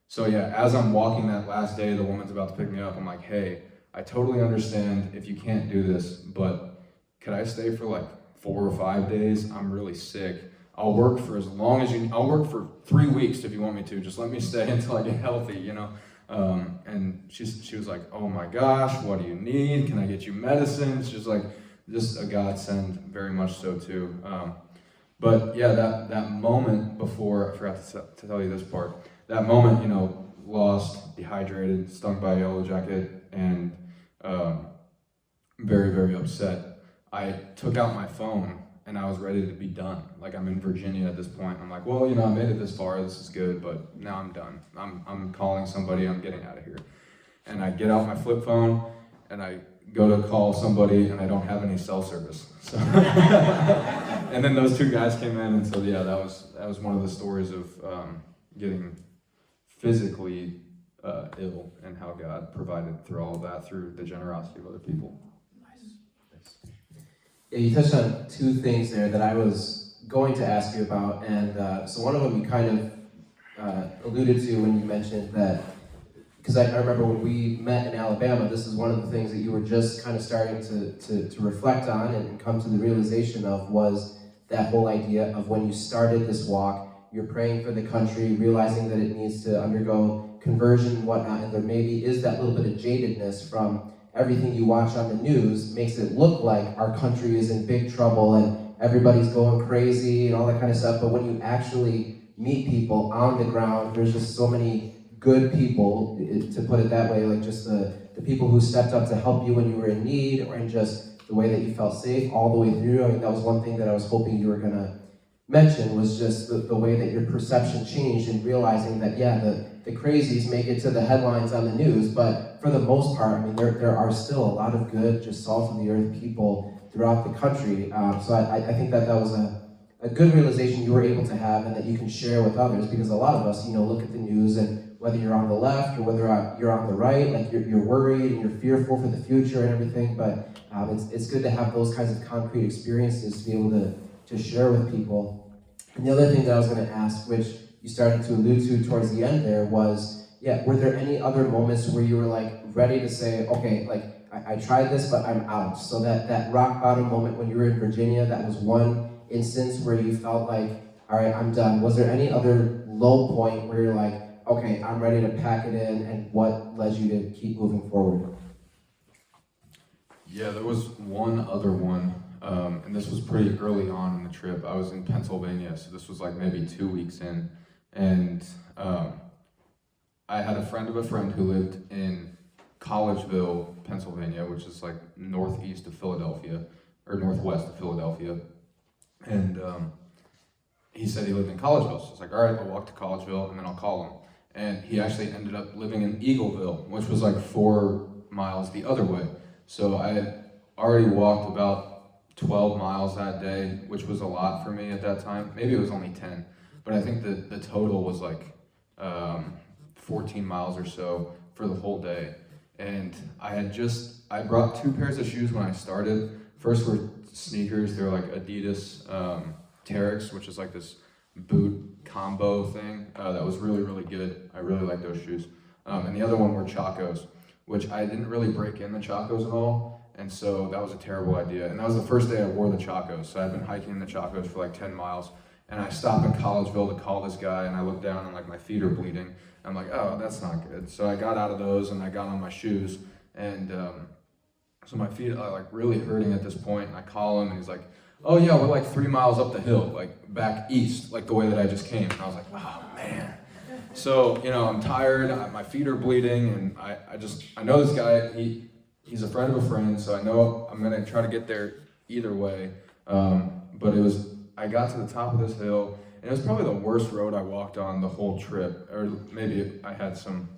so yeah, as I'm walking that last day, the woman's about to pick me up. I'm like, "Hey, I totally understand if you can't do this, but could I stay for like 4 or 5 days? I'm really sick. I'll work for as long as I'll work for 3 weeks if you want me to. Just let me stay until I get healthy, And she was like, "Oh my gosh, what do you need? Can I get you medicine?" She's like, just a godsend, very much so too. But yeah, that moment before, I forgot to tell you this part, that moment, lost, dehydrated, stung by a yellow jacket, and very, very upset. I took out my phone and I was ready to be done. Like, I'm in Virginia at this point. I'm like, well, I made it this far, this is good, but now I'm done. I'm calling somebody, I'm getting out of here. And I get out my flip phone and I go to call somebody and I don't have any cell service. So and then those 2 guys came in, and so yeah, that was one of the stories of getting physically ill, and how God provided through all of that through the generosity of other people.
Yeah, you touched on 2 things there that I was going to ask you about, and so one of them you kind of alluded to when you mentioned that, because I remember when we met in Alabama, this is one of the things that you were just kind of starting to reflect on and come to the realization of, was that whole idea of when you started this walk, you're praying for the country, realizing that it needs to undergo conversion and whatnot, and there maybe is that little bit of jadedness from everything you watch on the news makes it look like our country is in big trouble and everybody's going crazy and all that kind of stuff. But when you actually meet people on the ground, there's just so many good people, to put it that way, like just the people who stepped up to help you when you were in need, or in just the way that you felt safe all the way through. I mean, that was one thing that I was hoping you were going to mention, was just the way that your perception changed, and realizing that, yeah, the crazies make it to the headlines on the news, but for the most part, I mean, there are still a lot of good, just salt of the earth people throughout the country. So I think that was a good realization you were able to have, and that you can share with others, because a lot of us, look at the news, and whether you're on the left or whether you're on the right, like you're worried and you're fearful for the future and everything, but it's good to have those kinds of concrete experiences to be able to share with people. And the other thing that I was going to ask, which you started to allude to towards the end there, was, were there any other moments where you were like ready to say, okay, like I tried this, but I'm out? So that rock bottom moment when you were in Virginia, that was one instance where you felt like, all right, I'm done. Was there any other low point where you're like, okay, I'm ready to pack it in, and what led you to keep moving forward?
Yeah, there was one other one, and this was pretty early on in the trip. I was in Pennsylvania, so this was like maybe 2 weeks in, and I had a friend of a friend who lived in Collegeville, Pennsylvania, which is like northeast of Philadelphia, or northwest of Philadelphia, and he said he lived in Collegeville, so I was like, all right, I'll walk to Collegeville, and then I'll call him. And he actually ended up living in Eagleville, which was like 4 miles the other way. So I had already walked about 12 miles that day, which was a lot for me at that time. Maybe it was only 10, but I think the total was like 14 miles or so for the whole day. And I brought 2 pairs of shoes when I started. First were sneakers. They're like Adidas Terex, which is like this boot combo thing that was really, really good. I really like those shoes. And the other one were Chacos, which I didn't really break in the Chacos at all, and so that was a terrible idea. And that was the first day I wore the Chacos, so I'd been hiking in the Chacos for like 10 miles, and I stopped in Collegeville to call this guy, and I looked down and like my feet are bleeding. I'm like, oh, that's not good. So I got out of those and I got on my shoes, and so my feet are like really hurting at this point, and I call him and he's like, oh yeah, we're like 3 miles up the hill, like back east, like the way that I just came. And I was like, oh man. So, I'm tired, my feet are bleeding, and I know this guy, he's a friend of a friend, so I know I'm gonna try to get there either way. But I got to the top of this hill, and it was probably the worst road I walked on the whole trip, or maybe I had some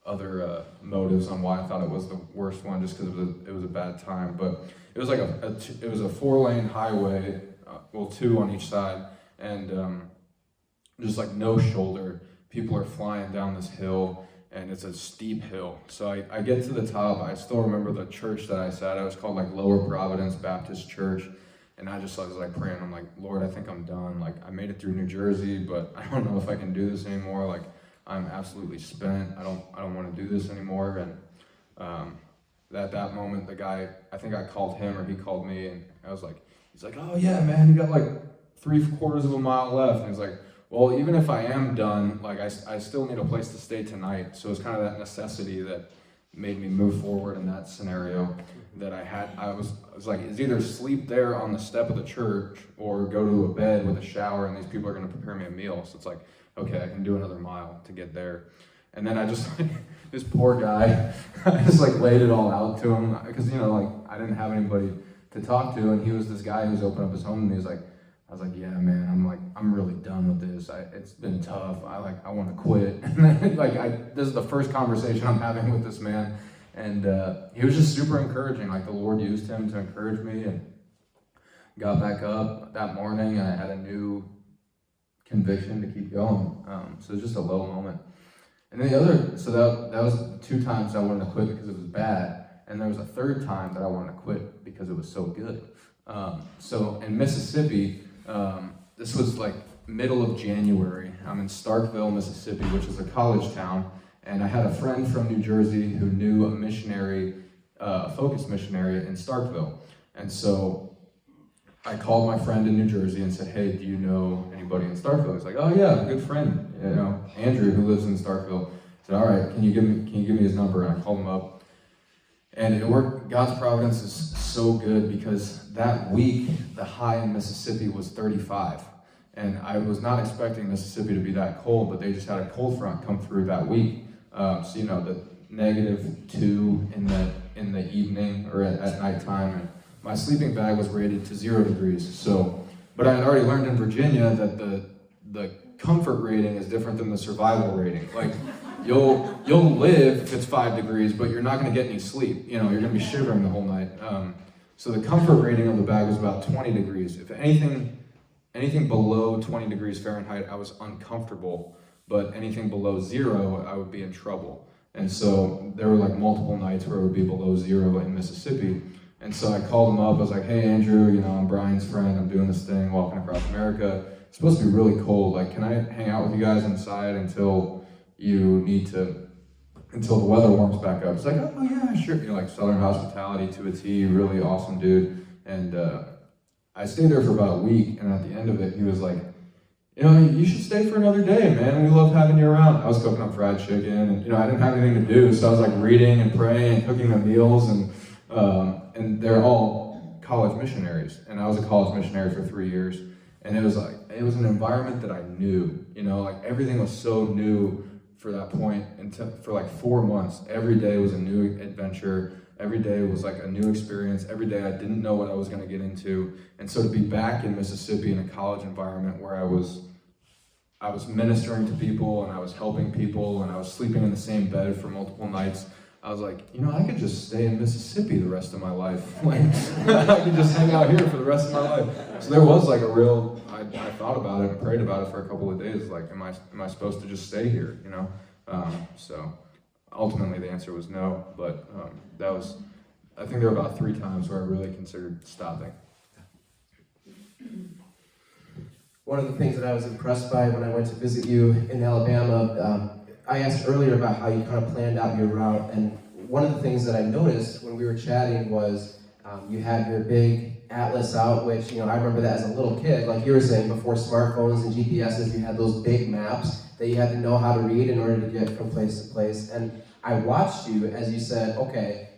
other motives on why I thought it was the worst one, just because it was a bad time. But it was like it was a 4-lane highway, 2 on each side, and just like no shoulder. People are flying down this hill, and it's a steep hill. So I get to the top. I still remember the church that I sat at. It was called like Lower Providence Baptist Church. And I was like praying. I'm like, Lord, I think I'm done. Like, I made it through New Jersey, but I don't know if I can do this anymore. Like, I'm absolutely spent. I don't want to do this anymore. And at that moment, the guy, I think I called him or he called me, and he's like, oh yeah, man, you got like 3/4 of a mile left. And he's like, well, even if I am done, like I still need a place to stay tonight. So it's kind of that necessity that made me move forward in that scenario that I had. I was like, it's either sleep there on the step of the church or go to a bed with a shower, and these people are going to prepare me a meal. So it's like, okay, I can do another mile to get there. And then I just, this poor guy, I just like laid it all out to him, because, I didn't have anybody to talk to, and he was this guy who's opened up his home, and I was like, yeah, man, I'm really done with this. It's been tough. I want to quit. And this is the first conversation I'm having with this man. And he was just super encouraging. Like, the Lord used him to encourage me, and got back up that morning, and I had a new conviction to keep going. So it was just a low moment. And then that was 2 times I wanted to quit because it was bad. And there was a 3rd time that I wanted to quit because it was so good. So in Mississippi, this was like middle of January. I'm in Starkville, Mississippi, which is a college town. And I had a friend from New Jersey who knew a missionary, a focus missionary in Starkville. And so I called my friend in New Jersey and said, hey, do you know anybody in Starkville? He's like, oh yeah, a good friend, Andrew, who lives in Starkville. I said, all right, can you give me his number? And I called him up. And it worked. God's providence is so good, because that week, the high in Mississippi was 35. And I was not expecting Mississippi to be that cold, but they just had a cold front come through that week. So the -2 in the evening or at nighttime, and my sleeping bag was rated to 0 degrees. But I had already learned in Virginia that the comfort rating is different than the survival rating. Like, you'll live if it's 5 degrees, but you're not going to get any sleep. You're going to be shivering the whole night. So the comfort rating of the bag was about 20 degrees. If anything below 20 degrees Fahrenheit, I was uncomfortable. But anything below 0, I would be in trouble. And so there were like multiple nights where it would be below 0 in Mississippi. And so I called him up. I was like, hey, Andrew, I'm Brian's friend. I'm doing this thing, walking across America. It's supposed to be really cold. Like, can I hang out with you guys inside until the weather warms back up? It's like, oh yeah, sure. Like Southern hospitality to a T, really awesome dude. And I stayed there for about a week, and at the end of it, he was like, you should stay for another day, man. We love having you around. I was cooking up fried chicken, and I didn't have anything to do, so I was like reading and praying and cooking the meals, and they're all college missionaries, and I was a college missionary for 3 years, and it was an environment that I knew. Like, everything was so new for that point, and for like 4 months, every day was a new adventure. Every day was like a new experience. Every day I didn't know what I was going to get into. And so to be back in Mississippi in a college environment where I was ministering to people, and I was helping people, and I was sleeping in the same bed for multiple nights, I was like, I could just stay in Mississippi the rest of my life. Like, I could just hang out here for the rest of my life. So there was like I thought about it and prayed about it for a couple of days. Like, am I supposed to just stay here? So ultimately the answer was no, but I think there were about 3 times where I really considered stopping.
one of the things that I was impressed by when I went to visit you in Alabama, I asked earlier about how you kind of planned out your route, and one of the things that I noticed when we were chatting was you had your big atlas out, which, I remember that as a little kid, like you were saying, before smartphones and GPSs, you had those big maps that you had to know how to read in order to get from place to place. And I watched you as you said, okay,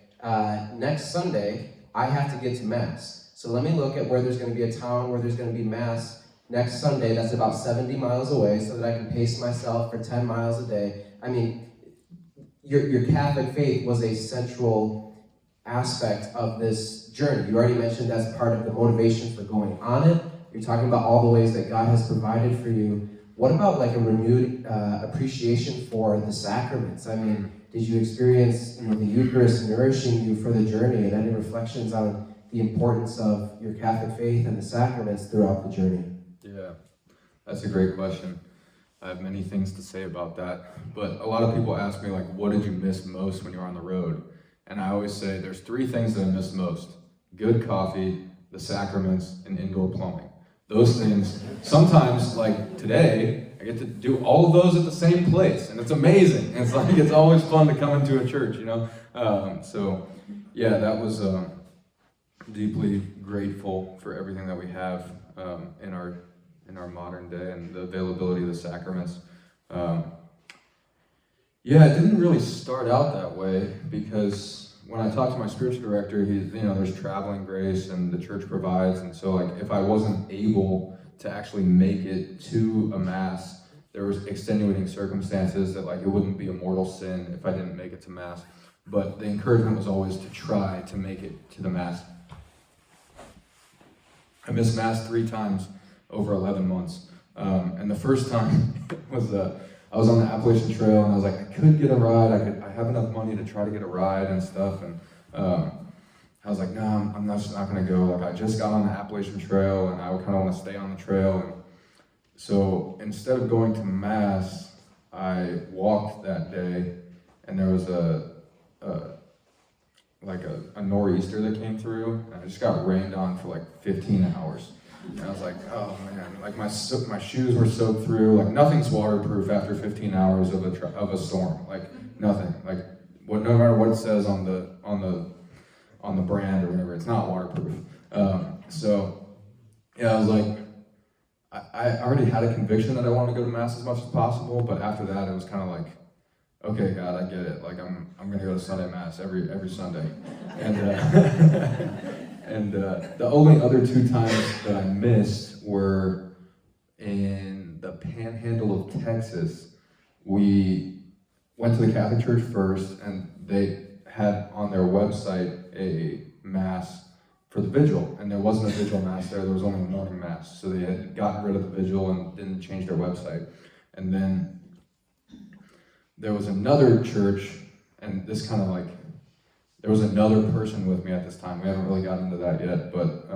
next Sunday, I have to get to Mass. So let me look at where there's going to be a town where there's going to be Mass next Sunday that's about 70 miles away so that I can pace myself for 10 miles a day. I mean, your Catholic faith was a central aspect of this journey. You already mentioned that's part of the motivation for going on it. You're talking about all the ways that God has provided for you. What about like a renewed appreciation for the sacraments? I mean, did you experience the Eucharist nourishing you for the journey, and any reflections on the importance of your Catholic faith and the sacraments throughout the journey?
Yeah, that's a great question. I have many things to say about that, but a lot of people ask me, like, what did you miss most when you were on the road? And I always say there's three things that I miss most: good coffee, the sacraments, and indoor plumbing. Those things, sometimes, like today, I get to do all of those at the same place, and it's amazing. It's like, it's always fun to come into a church, So, yeah, that was deeply grateful for everything that we have in our modern day and the availability of the sacraments. Yeah, it didn't really start out that way, because when I talked to my spiritual director, there's traveling grace and the church provides, and so like if I wasn't able to actually make it to a Mass, there was extenuating circumstances that like it wouldn't be a mortal sin if I didn't make it to Mass. But the encouragement was always to try to make it to the Mass. I missed Mass 3 times over 11 months. And the first time was I was on the Appalachian Trail, and I was like, I could get a ride. I have enough money to try to get a ride and stuff. And I was like, no, I'm just not going to go. Like, I just got on the Appalachian Trail, and I kind of want to stay on the trail. And so instead of going to Mass, I walked that day, and there was a nor'easter that came through, and I just got rained on for like 15 hours. And I was like, oh man, like my shoes were soaked through. Like nothing's waterproof after 15 hours of a storm. Like nothing. Like no matter what it says on the brand or whatever, it's not waterproof. So yeah, I was like, I already had a conviction that I wanted to go to Mass as much as possible, but after that, it was kind of like, okay, God, I get it. Like I'm gonna go to Sunday Mass every Sunday, and. And the only other 2 times that I missed were in the Panhandle of Texas. We went to the Catholic Church first, and they had on their website a Mass for the Vigil, and there wasn't a Vigil Mass there was only a morning Mass. So they had gotten rid of the Vigil and didn't change their website. And then there was another church, and this kind of like, there was another person with me at this time. We haven't really gotten into that yet, but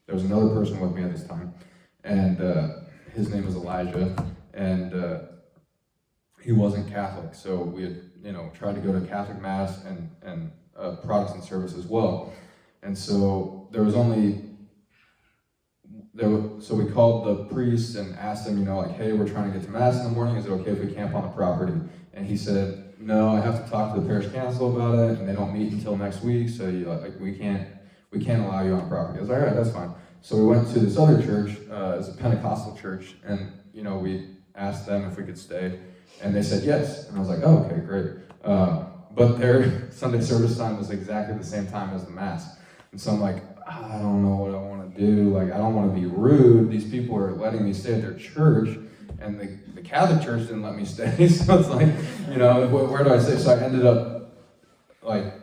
there was another person with me at this time, and his name was Elijah, and he wasn't Catholic, so we had tried to go to Catholic Mass and Protestant service as well, and so there was so we called the priest and asked him, like, hey, we're trying to get to Mass in the morning. Is it okay if we camp on the property? And he said, no, I have to talk to the parish council about it, and they don't meet until next week, so we can't allow you on property. I was like, all right, that's fine. So we went to this other church, it's a Pentecostal church, and we asked them if we could stay, and they said yes. And I was like, oh, okay, great. But their Sunday service time was exactly the same time as the Mass, and so I'm like, I don't know what I want to do. Like, I don't want to be rude. These people are letting me stay at their church, and the Catholic Church didn't let me stay, so it's like, where do I stay? So I ended up, like,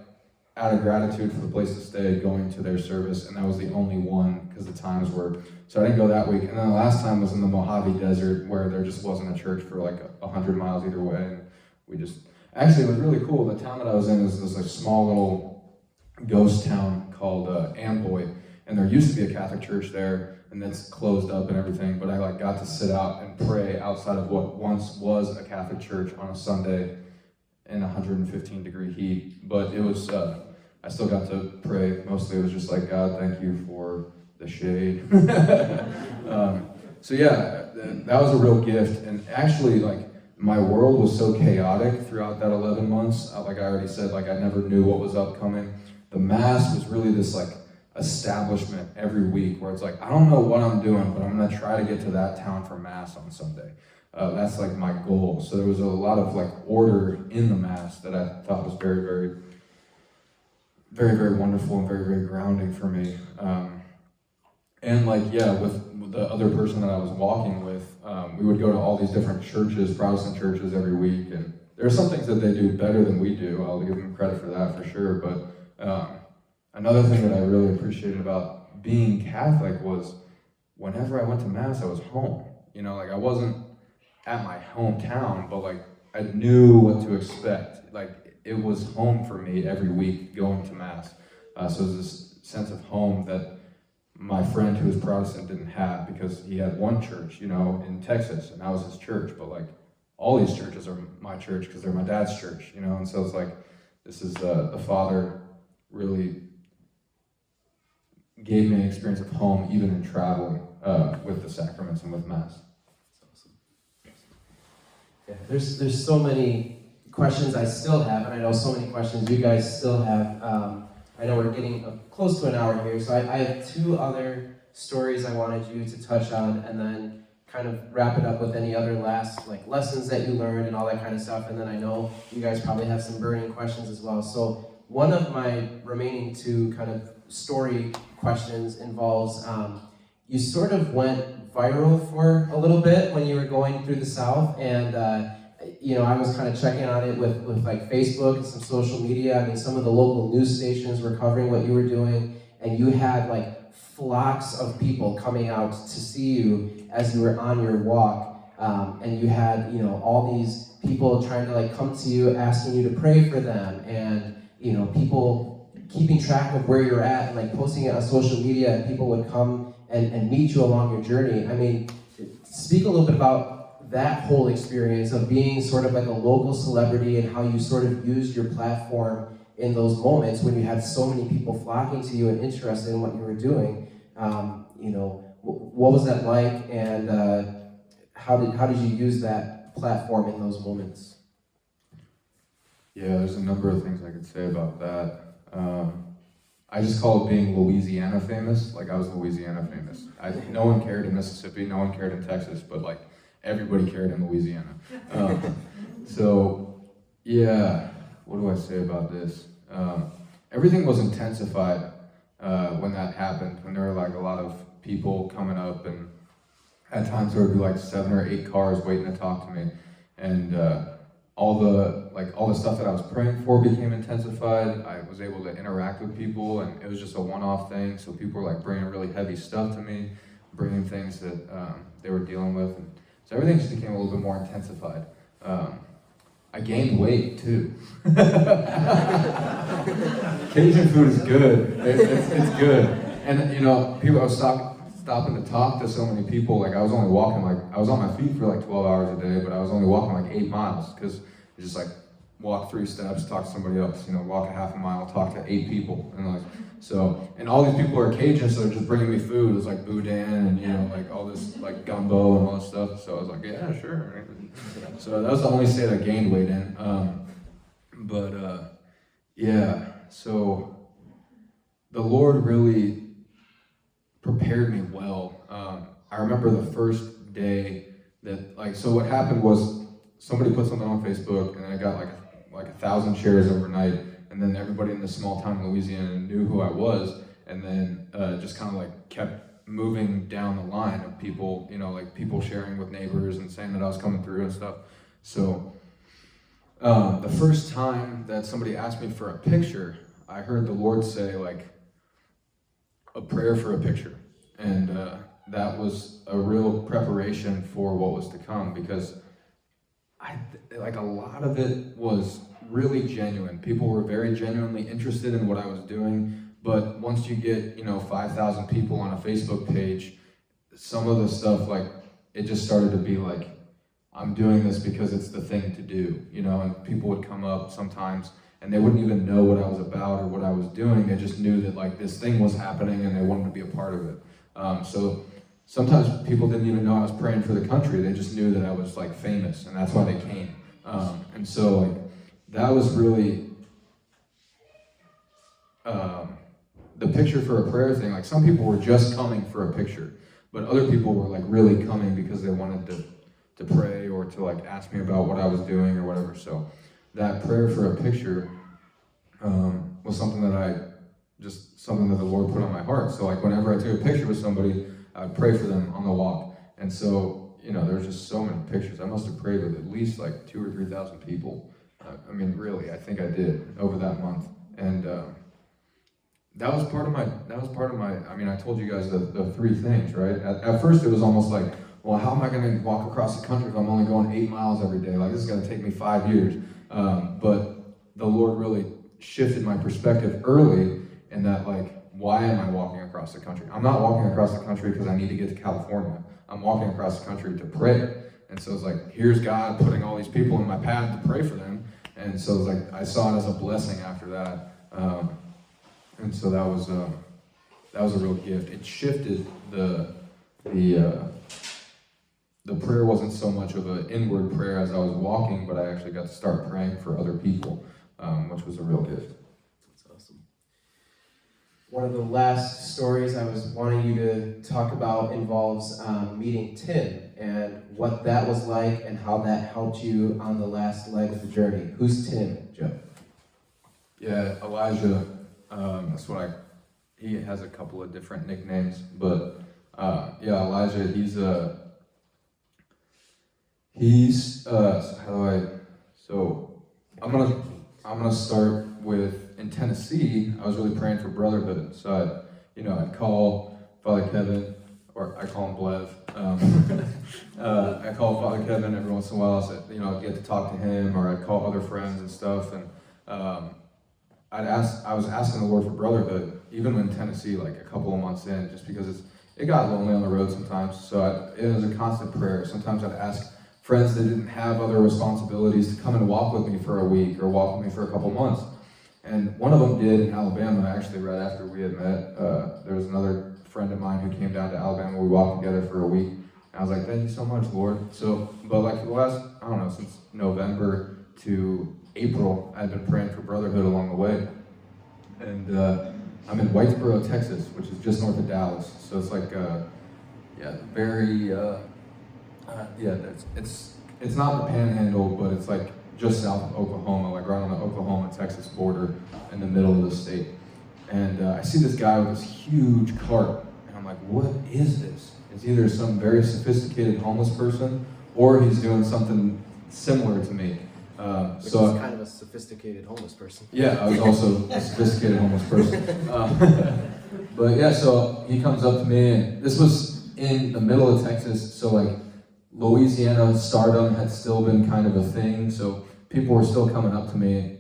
out of gratitude for the place to stay, going to their service, and that was the only one, because the times were, so I didn't go that week. And then the last time was in the Mojave Desert, where there just wasn't a church for like 100 miles either way, and actually it was really cool. The town that I was in is this like small little ghost town called Amboy, and there used to be a Catholic church there, and that's closed up and everything, but I got to sit out and pray outside of what once was a Catholic church on a Sunday in 115-degree heat. But it was, I still got to pray. Mostly it was just like, God, thank you for the shade. So yeah, that was a real gift, and actually, like, my world was so chaotic throughout that 11 months. Like I already said, like, I never knew what was upcoming. The Mass was really this, like, establishment every week where it's like, I don't know what I'm doing, but I'm gonna try to get to that town for Mass on Sunday. That's like my goal. So there was a lot of like order in the Mass that I thought was very, very, very, very wonderful and very, very grounding for me. And like, yeah, with the other person that I was walking with, we would go to all these different churches, Protestant churches every week, and there are some things that they do better than we do. I'll give them credit for that for sure. But another thing that I really appreciated about being Catholic was whenever I went to Mass, I was home. You know, like I wasn't at my hometown, but like I knew what to expect. Like it was home for me every week going to Mass. So it was this sense of home that my friend who was Protestant didn't have, because he had one church, you know, in Texas, and that was his church. But like all these churches are my church because they're my dad's church, you know. And so it's like this is the Father really gave me an experience of home, even in traveling with the sacraments and with Mass.
Yeah, there's so many questions I still have, and I know so many questions you guys still have. I know we're getting close to an hour here, so I have two other stories I wanted you to touch on, and then kind of wrap it up with any other last like lessons that you learned and all that kind of stuff. And then I know you guys probably have some burning questions as well. So one of my remaining two kind of story questions involves you sort of went viral for a little bit when you were going through the South, and you know, I was kind of checking on it with like Facebook and some social media. I mean, some of the local news stations were covering what you were doing, and you had like flocks of people coming out to see you as you were on your walk, and you had, you know, all these people trying to like come to you, asking you to pray for them, and you know, people keeping track of where you're at and like posting it on social media, and people would come and meet you along your journey. I mean, speak a little bit about that whole experience of being sort of like a local celebrity and how you sort of used your platform in those moments when you had so many people flocking to you and interested in what you were doing. You know, what was that like, and how did you use that platform in those moments?
Yeah, there's a number of things I could say about that. I just call it being Louisiana famous. Like, I was Louisiana famous. No one cared in Mississippi, no one cared in Texas, but like everybody cared in Louisiana. So yeah, what do I say about this? Everything was intensified when that happened, when there were like a lot of people coming up, and at times there would be like 7 or 8 cars waiting to talk to me, and all the stuff that I was praying for became intensified. I was able to interact with people, and it was just a one-off thing. So people were like bringing really heavy stuff to me, bringing things that they were dealing with, and so everything just became a little bit more intensified. I gained weight too. Cajun food is good. It's good, and you know, I was stopping to talk to so many people. Like I was only walking, like I was on my feet for like 12 hours a day, but I was only walking like 8 miles, because you just like walk 3 steps, talk to somebody else, you know, walk a half a mile, talk to 8 people, and like so. And all these people are Cajun, so they're just bringing me food. It was like boudin and, you know, like all this like gumbo and all this stuff. So I was like, yeah, sure. So that was the only state I gained weight in. Yeah. So the Lord really prepared me well. I remember the first day that, like, so what happened was somebody put something on Facebook, and then I got like 1,000 shares overnight, and then everybody in this small town in Louisiana knew who I was, and then just kind of like kept moving down the line of people, you know, like people sharing with neighbors and saying that I was coming through and stuff. So the first time that somebody asked me for a picture, I heard the Lord say like a prayer for a picture, and that was a real preparation for what was to come, because like a lot of it was really genuine. People were very genuinely interested in what I was doing, but once you get, you know, 5,000 people on a Facebook page, some of the stuff, like, it just started to be like, I'm doing this because it's the thing to do, you know, and people would come up sometimes and they wouldn't even know what I was about or what I was doing. They just knew that like this thing was happening and they wanted to be a part of it. So sometimes people didn't even know I was praying for the country. They just knew that I was like famous, and that's why they came. And so like that was really the picture for a prayer thing. Like some people were just coming for a picture, but other people were like really coming because they wanted to pray or to like ask me about what I was doing or whatever. So that prayer for a picture was something that the Lord put on my heart. So like whenever I took a picture with somebody, I would pray for them on the walk. And so, there's just so many pictures. I must have prayed with at least like 2,000 or 3,000 people. I mean, really, I think I did over that month. And that was part of my, I mean, I told you guys the three things, right? At first it was almost like, well, how am I gonna walk across the country if I'm only going 8 miles every day? Like, this is gonna take me 5 years. But the Lord really shifted my perspective early in that, like, why am I walking across the country? I'm not walking across the country because I need to get to California. I'm walking across the country to pray. And so it's like, here's God putting all these people in my path to pray for them. And so it's like, I saw it as a blessing after that. And so that was a real gift. It shifted the prayer wasn't so much of an inward prayer as I was walking, but I actually got to start praying for other people, which was a real gift.
That's awesome. One of the last stories I was wanting you to talk about involves meeting Tim and what that was like and how that helped you on the last leg of the journey. Who's Tim, Joe?
Yeah, Elijah. He has a couple of different nicknames, but Elijah. I'm gonna start with, in Tennessee, I was really praying for brotherhood. So I'd call Father Kevin, or I call him Blev. I call Father Kevin every once in a while, so I'd get to talk to him, or I'd call other friends and stuff, and I was asking the Lord for brotherhood, even in Tennessee, like a couple of months in, just because it got lonely on the road sometimes. So it was a constant prayer. Sometimes I'd ask friends that didn't have other responsibilities to come and walk with me for a week or walk with me for a couple months. And one of them did in Alabama, actually, right after we had met. There was another friend of mine who came down to Alabama. We walked together for a week. And I was like, thank you so much, Lord. But like for the last, I don't know, since November to April, I've been praying for brotherhood along the way. And I'm in Whitesboro, Texas, which is just north of Dallas. So it's like, it's not the Panhandle, but it's like just south of Oklahoma, like right on the Oklahoma-Texas border in the middle of the state. And I see this guy with this huge cart, and I'm like, what is this? It's either some very sophisticated homeless person, or he's doing something similar to me.
Which is kind of a sophisticated homeless person.
Yeah, I was also a sophisticated homeless person. But yeah, so he comes up to me, and this was in the middle of Texas, so like Louisiana stardom had still been kind of a thing, so people were still coming up to me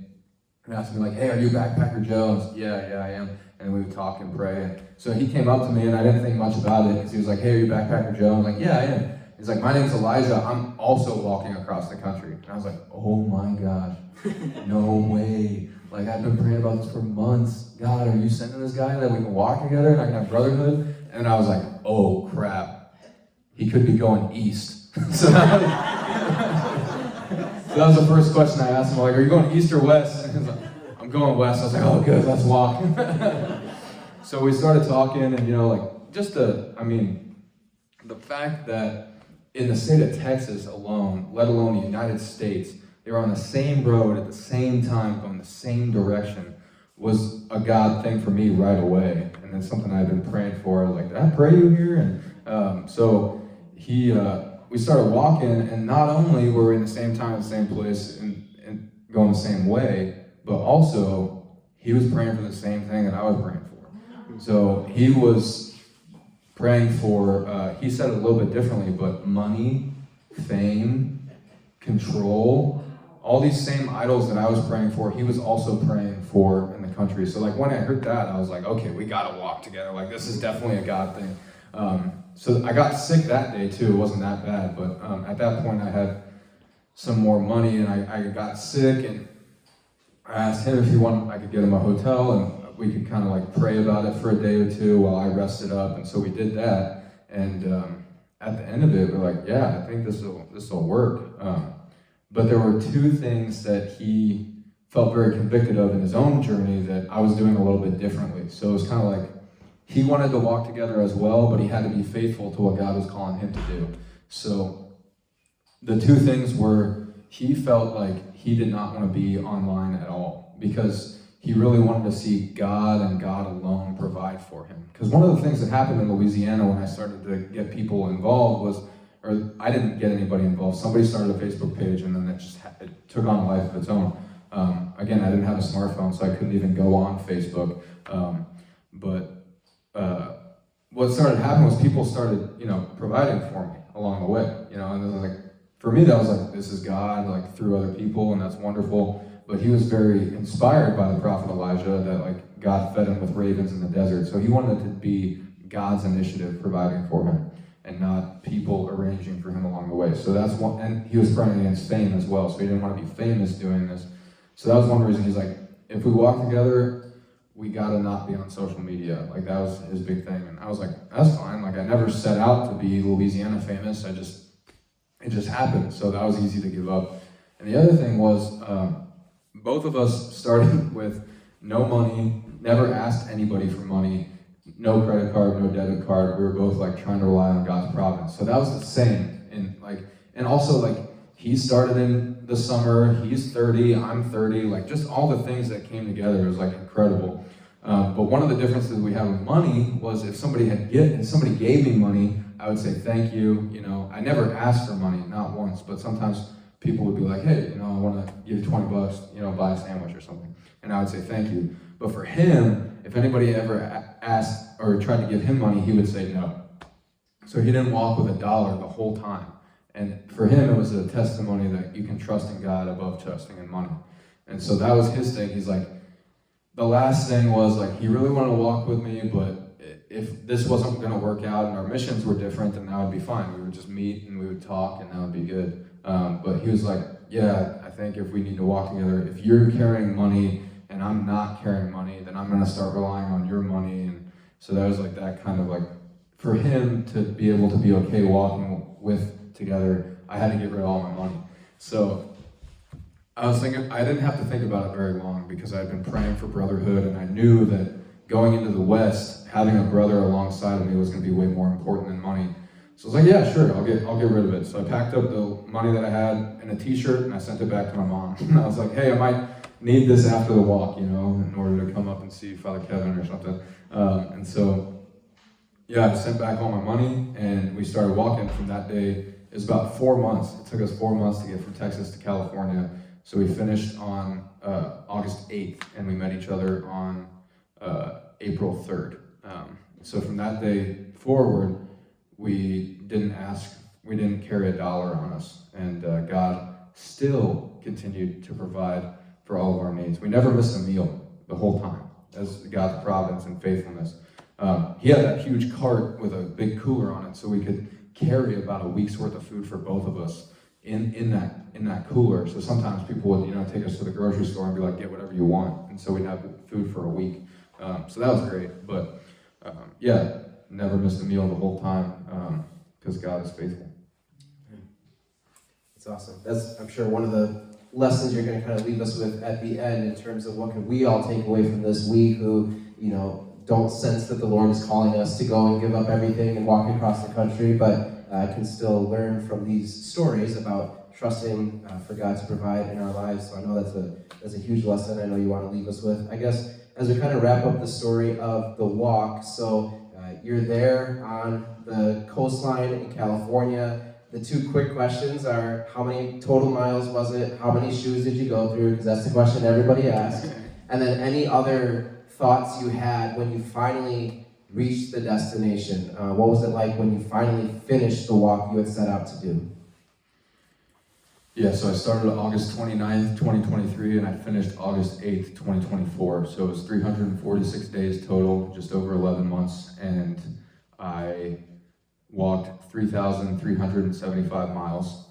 and asking me like, hey, are you Backpacker Joe? And I was, yeah, I am. And we would talk and pray. So he came up to me, and I didn't think much about it, because he was like, hey, are you Backpacker Joe? I'm like, yeah, I am. He's like, my name's Elijah, I'm also walking across the country. And I was like, oh my gosh, no way. Like, I've been praying about this for months. God, are you sending this guy that we can walk together and I can have brotherhood? And I was like, oh crap, he could be going east. So that was the first question I asked him, like, are you going east or west? And he was like, I'm going west. I was like, oh good, let's walk. So we started talking, and the fact that in the state of Texas alone, let alone the United States, they were on the same road at the same time, going the same direction, was a God thing for me right away. And it's something I've been praying for. I was like, did I pray you here? And we started walking, and not only were we in the same time, the same place, and going the same way, but also he was praying for the same thing that I was praying for. So he was praying for, he said it a little bit differently, but money, fame, control, all these same idols that I was praying for, he was also praying for in the country. So like when I heard that, I was like, okay, we gotta walk together. Like this is definitely a God thing. So I got sick that day too. It wasn't that bad, but at that point I had some more money, and I got sick, and I asked him if he wanted, I could get him a hotel, and we could kind of like pray about it for a day or two while I rested up. And so we did that. And at the end of it, we're like, yeah, I think this will work. But there were two things that he felt very convicted of in his own journey that I was doing a little bit differently. So it was kind of like he wanted to walk together as well, but he had to be faithful to what God was calling him to do. So the two things were, he felt like he did not want to be online at all because he really wanted to see God and God alone provide for him. Because one of the things that happened in Louisiana when I started to get people involved was, or I didn't get anybody involved, somebody started a Facebook page and then it took on a life of its own. Again, I didn't have a smartphone, so I couldn't even go on Facebook. What started happening was people started, providing for me along the way, and it was like, for me, that was like, this is God, like through other people, and that's wonderful. But he was very inspired by the prophet Elijah that like God fed him with ravens in the desert. So he wanted it to be God's initiative providing for him and not people arranging for him along the way. So that's one, and he was praying against fame as well. So he didn't want to be famous doing this. So that was one reason he's like, if we walk together, we gotta not be on social media. Like that was his big thing. And I was like, that's fine. Like I never set out to be Louisiana famous. It just happened. So that was easy to give up. And the other thing was, both of us started with no money, never asked anybody for money, no credit card, no debit card. We were both like trying to rely on God's providence. So that was the same. And also like he started in the summer, he's 30, I'm 30, like just all the things that came together was like incredible. But one of the differences we had with money was if somebody gave me money, I would say thank you. I never asked for money, not once, but sometimes people would be like, hey, I want to give you $20, buy a sandwich or something. And I would say thank you. But for him, if anybody ever asked or tried to give him money, he would say no. So he didn't walk with $1 the whole time. And for him, it was a testimony that you can trust in God above trusting in money. And so that was his thing. He's like, the last thing was like, he really wanted to walk with me, but if this wasn't going to work out and our missions were different, then that would be fine. We would just meet and we would talk and that would be good. But he was like, yeah, I think if we need to walk together, if you're carrying money and I'm not carrying money, then I'm going to start relying on your money. And so that was like that kind of like, for him to be able to be okay walking together, I had to get rid of all my money. So I was thinking, I didn't have to think about it very long because I had been praying for brotherhood and I knew that going into the West, having a brother alongside of me was going to be way more important than money. So I was like, yeah, sure, I'll get rid of it. So I packed up the money that I had in a t-shirt and I sent it back to my mom. And I was like, hey, I might need this after the walk, in order to come up and see Father Kevin or something. And so, yeah, I sent back all my money and we started walking from that day. It was about 4 months. It took us 4 months to get from Texas to California. So we finished on August 8th and we met each other on April 3rd. So from that day forward, we didn't carry $1 on us, and God still continued to provide for all of our needs. We never missed a meal the whole time, as God's providence and faithfulness. He had that huge cart with a big cooler on it, so we could carry about a week's worth of food for both of us in that cooler. So sometimes people would take us to the grocery store and be like, get whatever you want, and so we'd have food for a week. So that was great, but yeah, never missed a meal the whole time because God is faithful.
That's awesome. That's, I'm sure, one of the lessons you're going to kind of leave us with at the end in terms of what can we all take away from this week who, don't sense that the Lord is calling us to go and give up everything and walk across the country, but can still learn from these stories about trusting for God to provide in our lives. So I know that's a huge lesson I know you want to leave us with. I guess as we kind of wrap up the story of the walk, so you're there on the coastline in California. The two quick questions are, how many total miles was it? How many shoes did you go through? Because that's the question everybody asks. And then any other thoughts you had when you finally reached the destination. What was it like when you finally finished the walk you had set out to do?
Yeah, so I started August 29th, 2023, and I finished August 8th, 2024. So it was 346 days total, just over 11 months, and I walked 3,375 miles,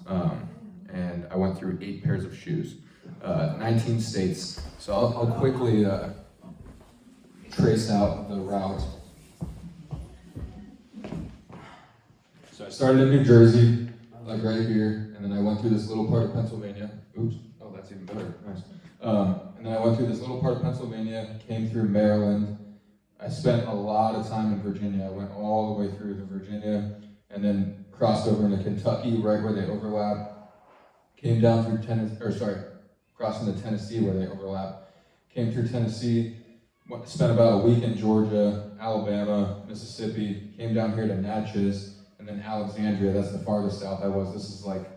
and I went through 8 pairs of shoes, 19 states. So I'll quickly trace out the route.
started in New Jersey, like right here, and then I went through this little part of Pennsylvania. Oops, oh, that's even better, nice. And then I went through this little part of Pennsylvania, came through Maryland. I spent a lot of time in Virginia. I went all the way through to Virginia, and then crossed over into Kentucky, right where they overlap. Came down through crossed into Tennessee where they overlap. Came through Tennessee, spent about a week in Georgia, Alabama, Mississippi, came down here to Natchez, and then Alexandria, that's the farthest south I was. This is like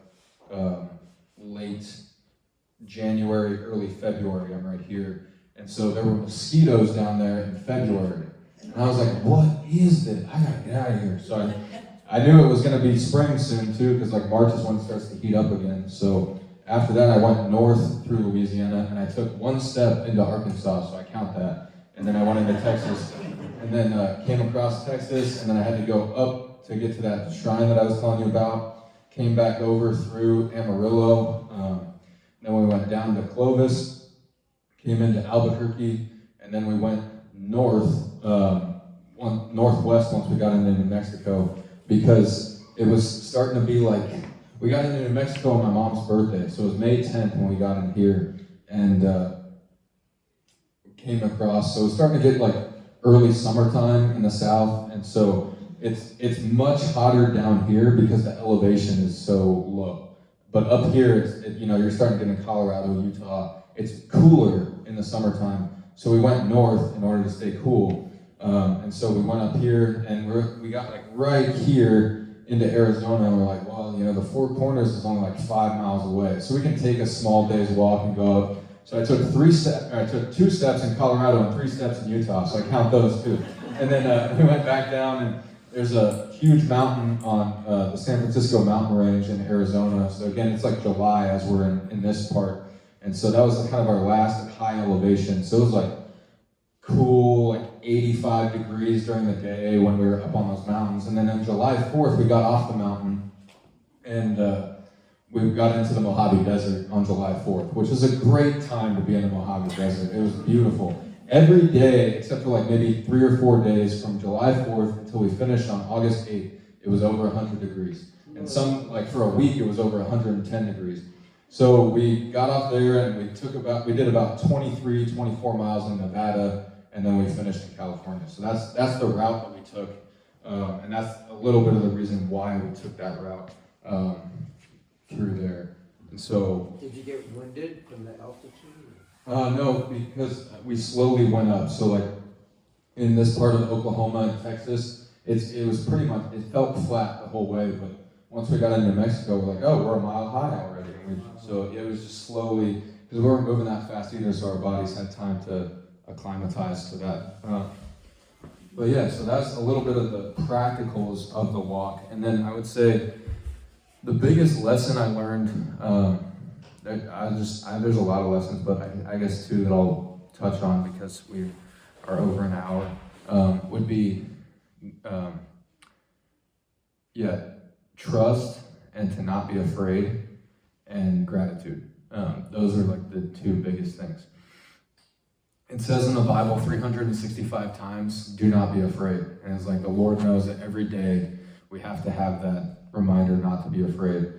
late January, early February, I'm right here. And so there were mosquitoes down there in February. And I was like, what is this? I gotta get out of here. So I knew it was gonna be spring soon too, because like March is when it starts to heat up again. So after that I went north through Louisiana, and I took one step into Arkansas, so I count that. And then I went into Texas, and then came across Texas, and then I had to go up to get to that shrine that I was telling you about. Came back over through Amarillo, then we went down to Clovis, came into Albuquerque, and then we went northwest once we got into New Mexico, because it was starting to be like, we got into New Mexico on my mom's birthday, so it was May 10th when we got in here, and came across, so it was starting to get like early summertime in the south, and so it's much hotter down here because the elevation is so low. But up here, you're starting to get in Colorado, Utah, it's cooler in the summertime. So we went north in order to stay cool. And so we went up here, and we got like right here into Arizona, and we're like, well, the Four Corners is only like 5 miles away. So we can take a small day's walk and go up. So I took 2 steps in Colorado and 3 steps in Utah, so I count those too. And then we went back down, and there's a huge mountain on the San Francisco mountain range in Arizona. So again, it's like July as we're in this part. And so that was kind of our last high elevation. So it was like cool, like 85 degrees during the day when we were up on those mountains. And then on July 4th, we got off the mountain, and we got into the Mojave Desert on July 4th, which is a great time to be in the Mojave Desert. It was beautiful. Every day, except for like maybe 3 or 4 days from July 4th until we finished on August 8th, it was over 100 degrees. And for a week, it was over 110 degrees. So we got off there, and we did about 23, 24 miles in Nevada, and then we finished in California. So that's the route that we took, and that's a little bit of the reason why we took that route through there. And so,
did you get winded from the altitude?
No, because we slowly went up. So like in this part of Oklahoma and Texas, it was pretty much, it felt flat the whole way, but once we got into New Mexico, we're like, oh, we're a mile high already. So it was just slowly, because we weren't moving that fast either, so our bodies had time to acclimatize to that. But yeah, so that's a little bit of the practicals of the walk. And then I would say the biggest lesson I learned, there's a lot of lessons, but I guess two that I'll touch on because we are over an hour, would be, trust and to not be afraid, and gratitude. Those are like the two biggest things. It says in the Bible 365 times, do not be afraid. And it's like the Lord knows that every day we have to have that reminder not to be afraid.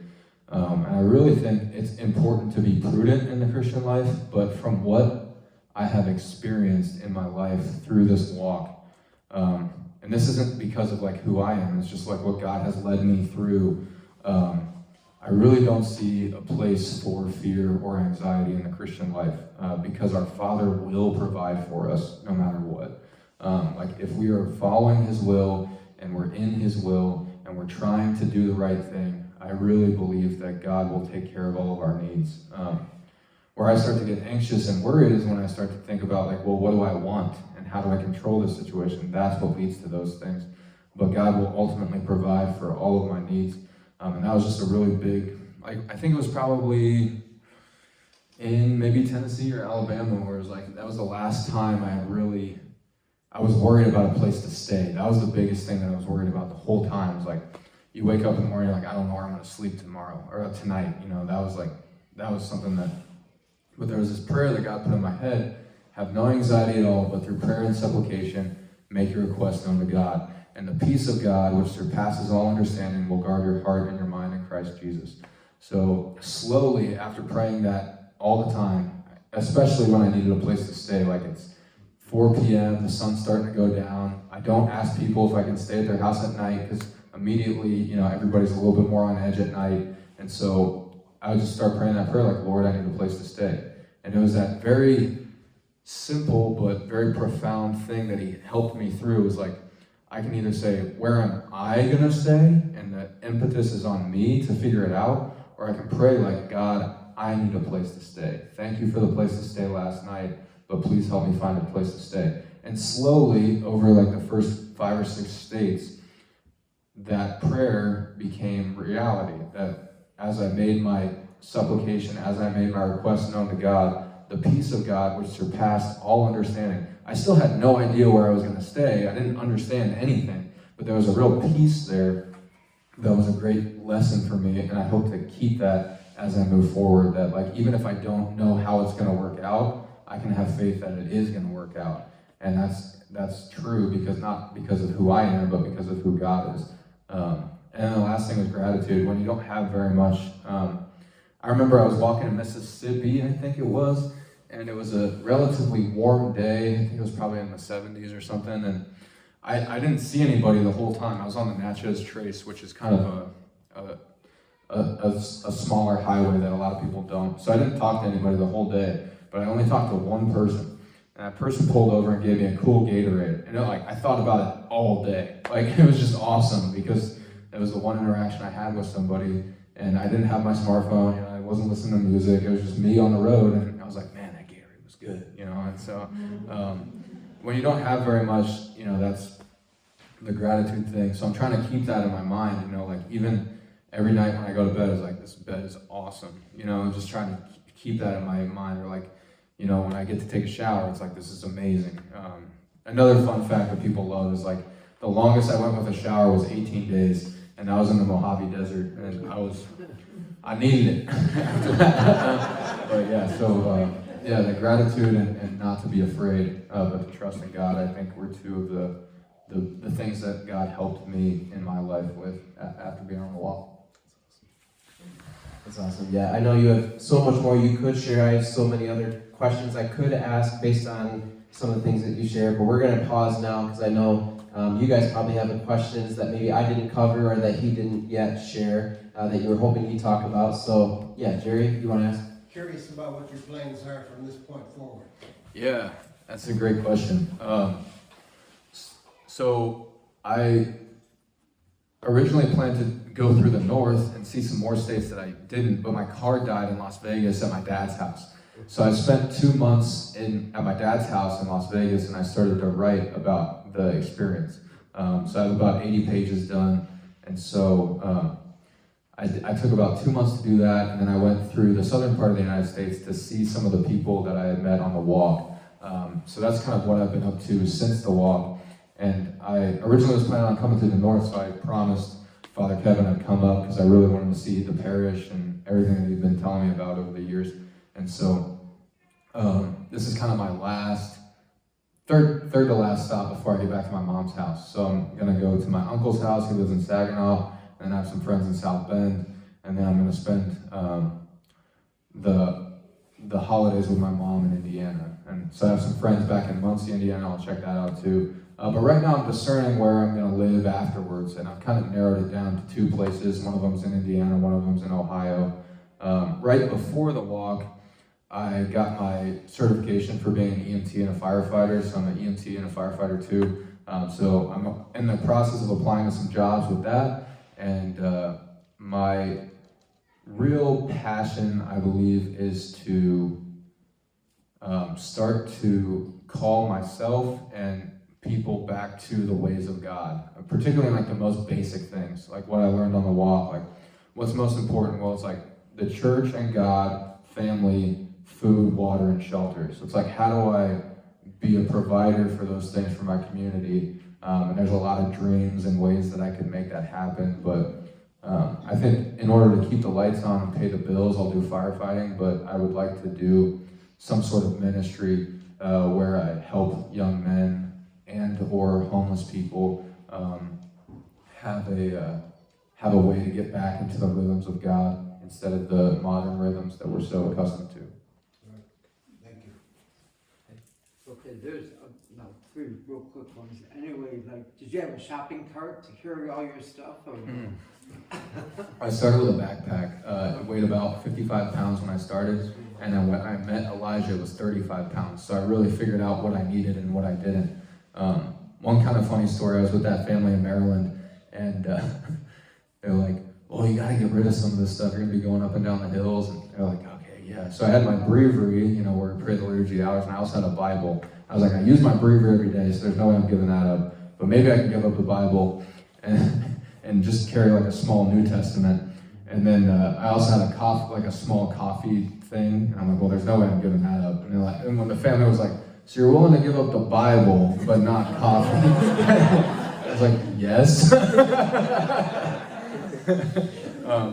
And I really think it's important to be prudent in the Christian life, but from what I have experienced in my life through this walk, and this isn't because of like who I am, it's just like what God has led me through. I really don't see a place for fear or anxiety in the Christian life, because our Father will provide for us no matter what. Like if we are following His will and we're in His will and we're trying to do the right thing, I really believe that God will take care of all of our needs. Where I start to get anxious and worried is when I start to think about like, well, what do I want and how do I control this situation? That's what leads to those things. But God will ultimately provide for all of my needs. And that was just a really big, I think it was probably in maybe Tennessee or Alabama, where it was like, that was the last time I was worried about a place to stay. That was the biggest thing that I was worried about the whole time. It was like, you wake up in the morning, like, I don't know where I'm gonna sleep tomorrow, or tonight, that was something that, but there was this prayer that God put in my head, have no anxiety at all, but through prayer and supplication, make your request known to God.
and the peace of God, which surpasses all understanding, will guard your heart and your mind in Christ Jesus. So slowly, after praying that all the time, especially when I needed a place to stay, like it's 4 p.m., the sun's starting to go down. I don't ask people if I can stay at their house at night because immediately, everybody's a little bit more on edge at night. And so I would just start praying that prayer like, Lord, I need a place to stay. And it was that very simple but very profound thing that he helped me through. It was like, I can either say, where am I going to stay? And the impetus is on me to figure it out. Or I can pray like, God, I need a place to stay. Thank you for the place to stay last night, but please help me find a place to stay. And slowly, over like the first 5 or 6 states, that prayer became reality. That as I made my supplication, as I made my request known to God, the peace of God, which surpassed all understanding. I still had no idea where I was going to stay. I didn't understand anything, but there was a real peace there that was a great lesson for me, and I hope to keep that as I move forward, that like even if I don't know how it's going to work out, I can have faith that it is going to work out. And that's true, because not because of who I am, but because of who God is. And then the last thing was gratitude. When you don't have very much, I remember I was walking in Mississippi, I think it was, and it was a relatively warm day. I think it was probably in the 70s or something, and I didn't see anybody the whole time. I was on the Natchez Trace, which is kind of a smaller highway that a lot of people don't. So I didn't talk to anybody the whole day, but I only talked to one person. And that person pulled over and gave me a cool Gatorade. And I thought about it all day. Like, it was just awesome because it was the one interaction I had with somebody, and I didn't have my smartphone, I wasn't listening to music. It was just me on the road, and I was like, man, that Gatorade was good, And so when you don't have very much, that's the gratitude thing. So I'm trying to keep that in my mind, like even every night when I go to bed, it's like, this bed is awesome, I'm just trying to keep that in my mind. Or like, when I get to take a shower, it's like, this is amazing. Another fun fact that people love is like, the longest I went with a shower was 18 days, and I was in the Mojave Desert, and I needed it after that. But yeah, the gratitude and not to be afraid, but to trust in God, I think were two of the things that God helped me in my life with after being on the wall.
That's awesome. Yeah, I know you have so much more you could share. I have so many other questions I could ask based on some of the things that you shared, but we're going to pause now because I know you guys probably have questions that maybe I didn't cover or that he didn't yet share that you were hoping he'd talk about. So, yeah, Jerry, you want to ask?
Curious about what your plans are from this point forward.
Yeah, that's a great question. So I originally planned to go through the north and see some more states that I didn't, but my car died in Las Vegas at my dad's house. So I spent 2 months at my dad's house in Las Vegas, and I started to write about the experience. So I have about 80 pages done, and so I took about 2 months to do that, and then I went through the southern part of the United States to see some of the people that I had met on the walk. So that's kind of what I've been up to since the walk. And I originally was planning on coming to the north, so I promised Father Kevin I'd come up because I really wanted to see the parish and everything that he'd been telling me about over the years. And so this is kind of my third to last stop before I get back to my mom's house. So I'm going to go to my uncle's house. He lives in Saginaw, and I have some friends in South Bend, and then I'm going to spend the holidays with my mom in Indiana. And so I have some friends back in Muncie, Indiana. I'll check that out too. But right now I'm discerning where I'm going to live afterwards, and I've kind of narrowed it down to 2 places. One of them's in Indiana, one of them's in Ohio. Right before the walk, I got my certification for being an EMT and a firefighter, so I'm an EMT and a firefighter too. So I'm in the process of applying to some jobs with that, and my real passion, I believe, is to start to call myself and people back to the ways of God, particularly like the most basic things, like what I learned on the walk. Like, what's most important? Well, it's like the church and God, family, food, water, and shelter. So it's like, how do I be a provider for those things for my community? And there's a lot of dreams and ways that I could make that happen, but I think in order to keep the lights on and pay the bills, I'll do firefighting, but I would like to do some sort of ministry where I help young men and or homeless people have a way to get back into the rhythms of God instead of the modern rhythms that we're so accustomed to.
Thank you.
Okay, there's, now, 3 real quick ones. Anyway, like, did you have a shopping cart to carry all your stuff, or?
I started with a backpack. It weighed about 55 pounds when I started, and then when I met Elijah, it was 35 pounds. So I really figured out what I needed and what I didn't. One kind of funny story, I was with that family in Maryland, and they're like, well, you gotta get rid of some of this stuff. You're gonna be going up and down the hills. And they're like, okay, yeah. So I had my breviary, where we pray the liturgy hours, and I also had a Bible. I was like, I use my breviary every day, so there's no way I'm giving that up. But maybe I can give up the Bible and just carry like a small New Testament. And then I also had a small coffee thing. And I'm like, well, there's no way I'm giving that up. And they're like, and when the family was like, so you're willing to give up the Bible, but not coffee? I was like, yes.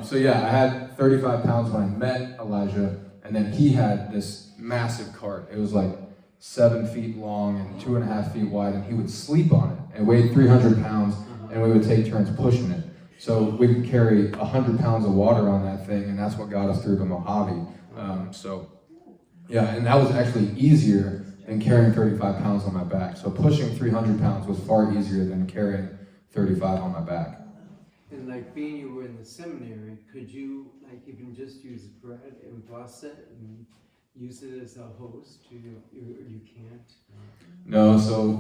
So yeah, I had 35 pounds when I met Elijah, and then he had this massive cart. It was like 7 feet long and 2.5 feet wide, and he would sleep on it. It weighed 300 pounds, and we would take turns pushing it. So we could carry 100 pounds of water on that thing, and that's what got us through the Mojave. Yeah, and that was actually easier than carrying 35 pounds on my back. So pushing 300 pounds was far easier than carrying 35 on my back.
And like being you were in the seminary, could you like even just use bread and bless it and use it as a host? You can't?
No, so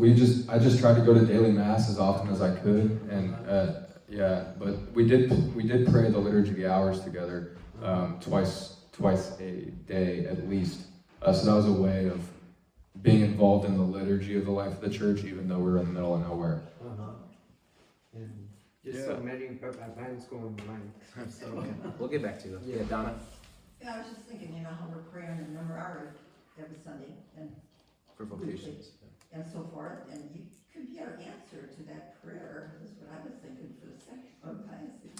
I just tried to go to daily mass as often as I could, and but we did pray the liturgy of the hours together twice a day at least. So that was a way of being involved in the liturgy of the life of the church, even though we were in the middle of nowhere.
And just so many, but my mind's going blank. So
Okay, we'll get back to you. Yeah, Donna?
Yeah, I was just thinking, how we're praying in number hours every Sunday and
For vocations.
and so forth, and you could get an answer to that prayer, is what I was thinking for the second baptized. That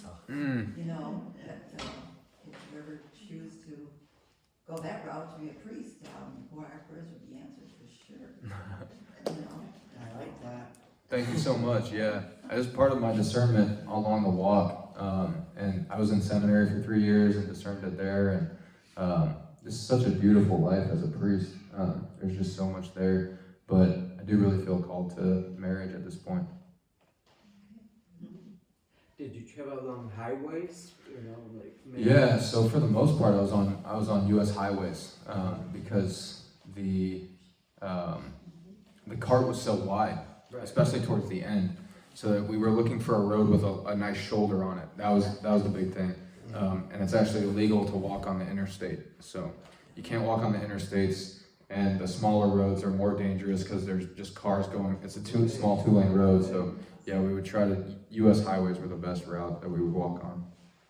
if you ever choose to go that route to be a priest, boy, our prayers would be answered for sure.
I like that.
Thank you so much. Yeah, it was part of my discernment along the walk, and I was in seminary for 3 years and discerned it there. And this is such a beautiful life as a priest. There's just so much there, but I do really feel called to marriage at this point.
Did you travel along highways?
Yeah, so for the most part, I was on U.S. highways because the cart was so wide, especially towards the end. So that we were looking for a road with a nice shoulder on it. That was the big thing. And it's actually illegal to walk on the interstate. So you can't walk on the interstates, and the smaller roads are more dangerous because there's just cars going. It's a small two-lane road. So yeah, we would try to. U.S. highways were the best route that we would walk on.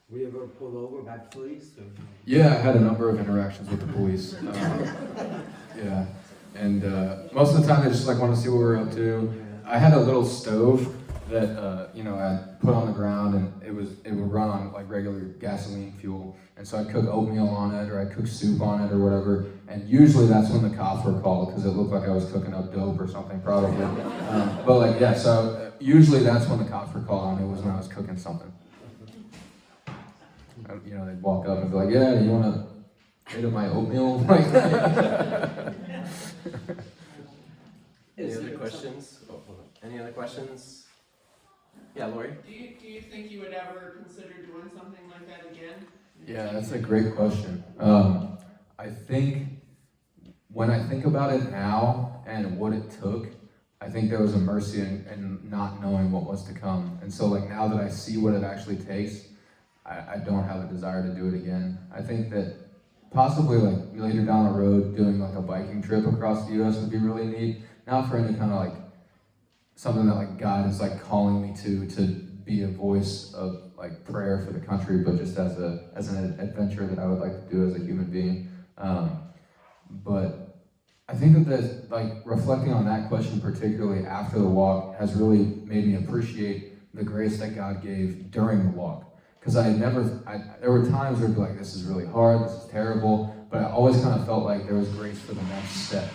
Were you ever pulled over by police? Or?
Yeah, I had a number of interactions with the police. Yeah, and most of the time they just want to see what we're up to. I had a little stove that I put on the ground, and it would run on regular gasoline fuel, and so I'd cook oatmeal on it, or I'd cook soup on it, or whatever. And usually that's when the cops were called because it looked like I was cooking up dope or something, probably. So usually that's when the cops were called on. It was when I was cooking something. They'd walk up and be like, "Yeah, you want to eat of my oatmeal?"
Any other questions? Oh, hold on. Any other questions? Yeah, Lori?
Do you think you would ever consider doing something like that again?
Yeah, that's a great question. I think when I think about it now and what it took, I think there was a mercy in not knowing what was to come. And so now that I see what it actually takes, I don't have a desire to do it again. I think that possibly later down the road, doing a biking trip across the U.S. would be really neat. Not for any kind of something that God is calling me to be a voice of prayer for the country, but just as an adventure that I would like to do as a human being. But I think that reflecting on that question, particularly after the walk, has really made me appreciate the grace that God gave during the walk. Because there were times where I'd be this is really hard, this is terrible, but I always kind of felt like there was grace for the next step.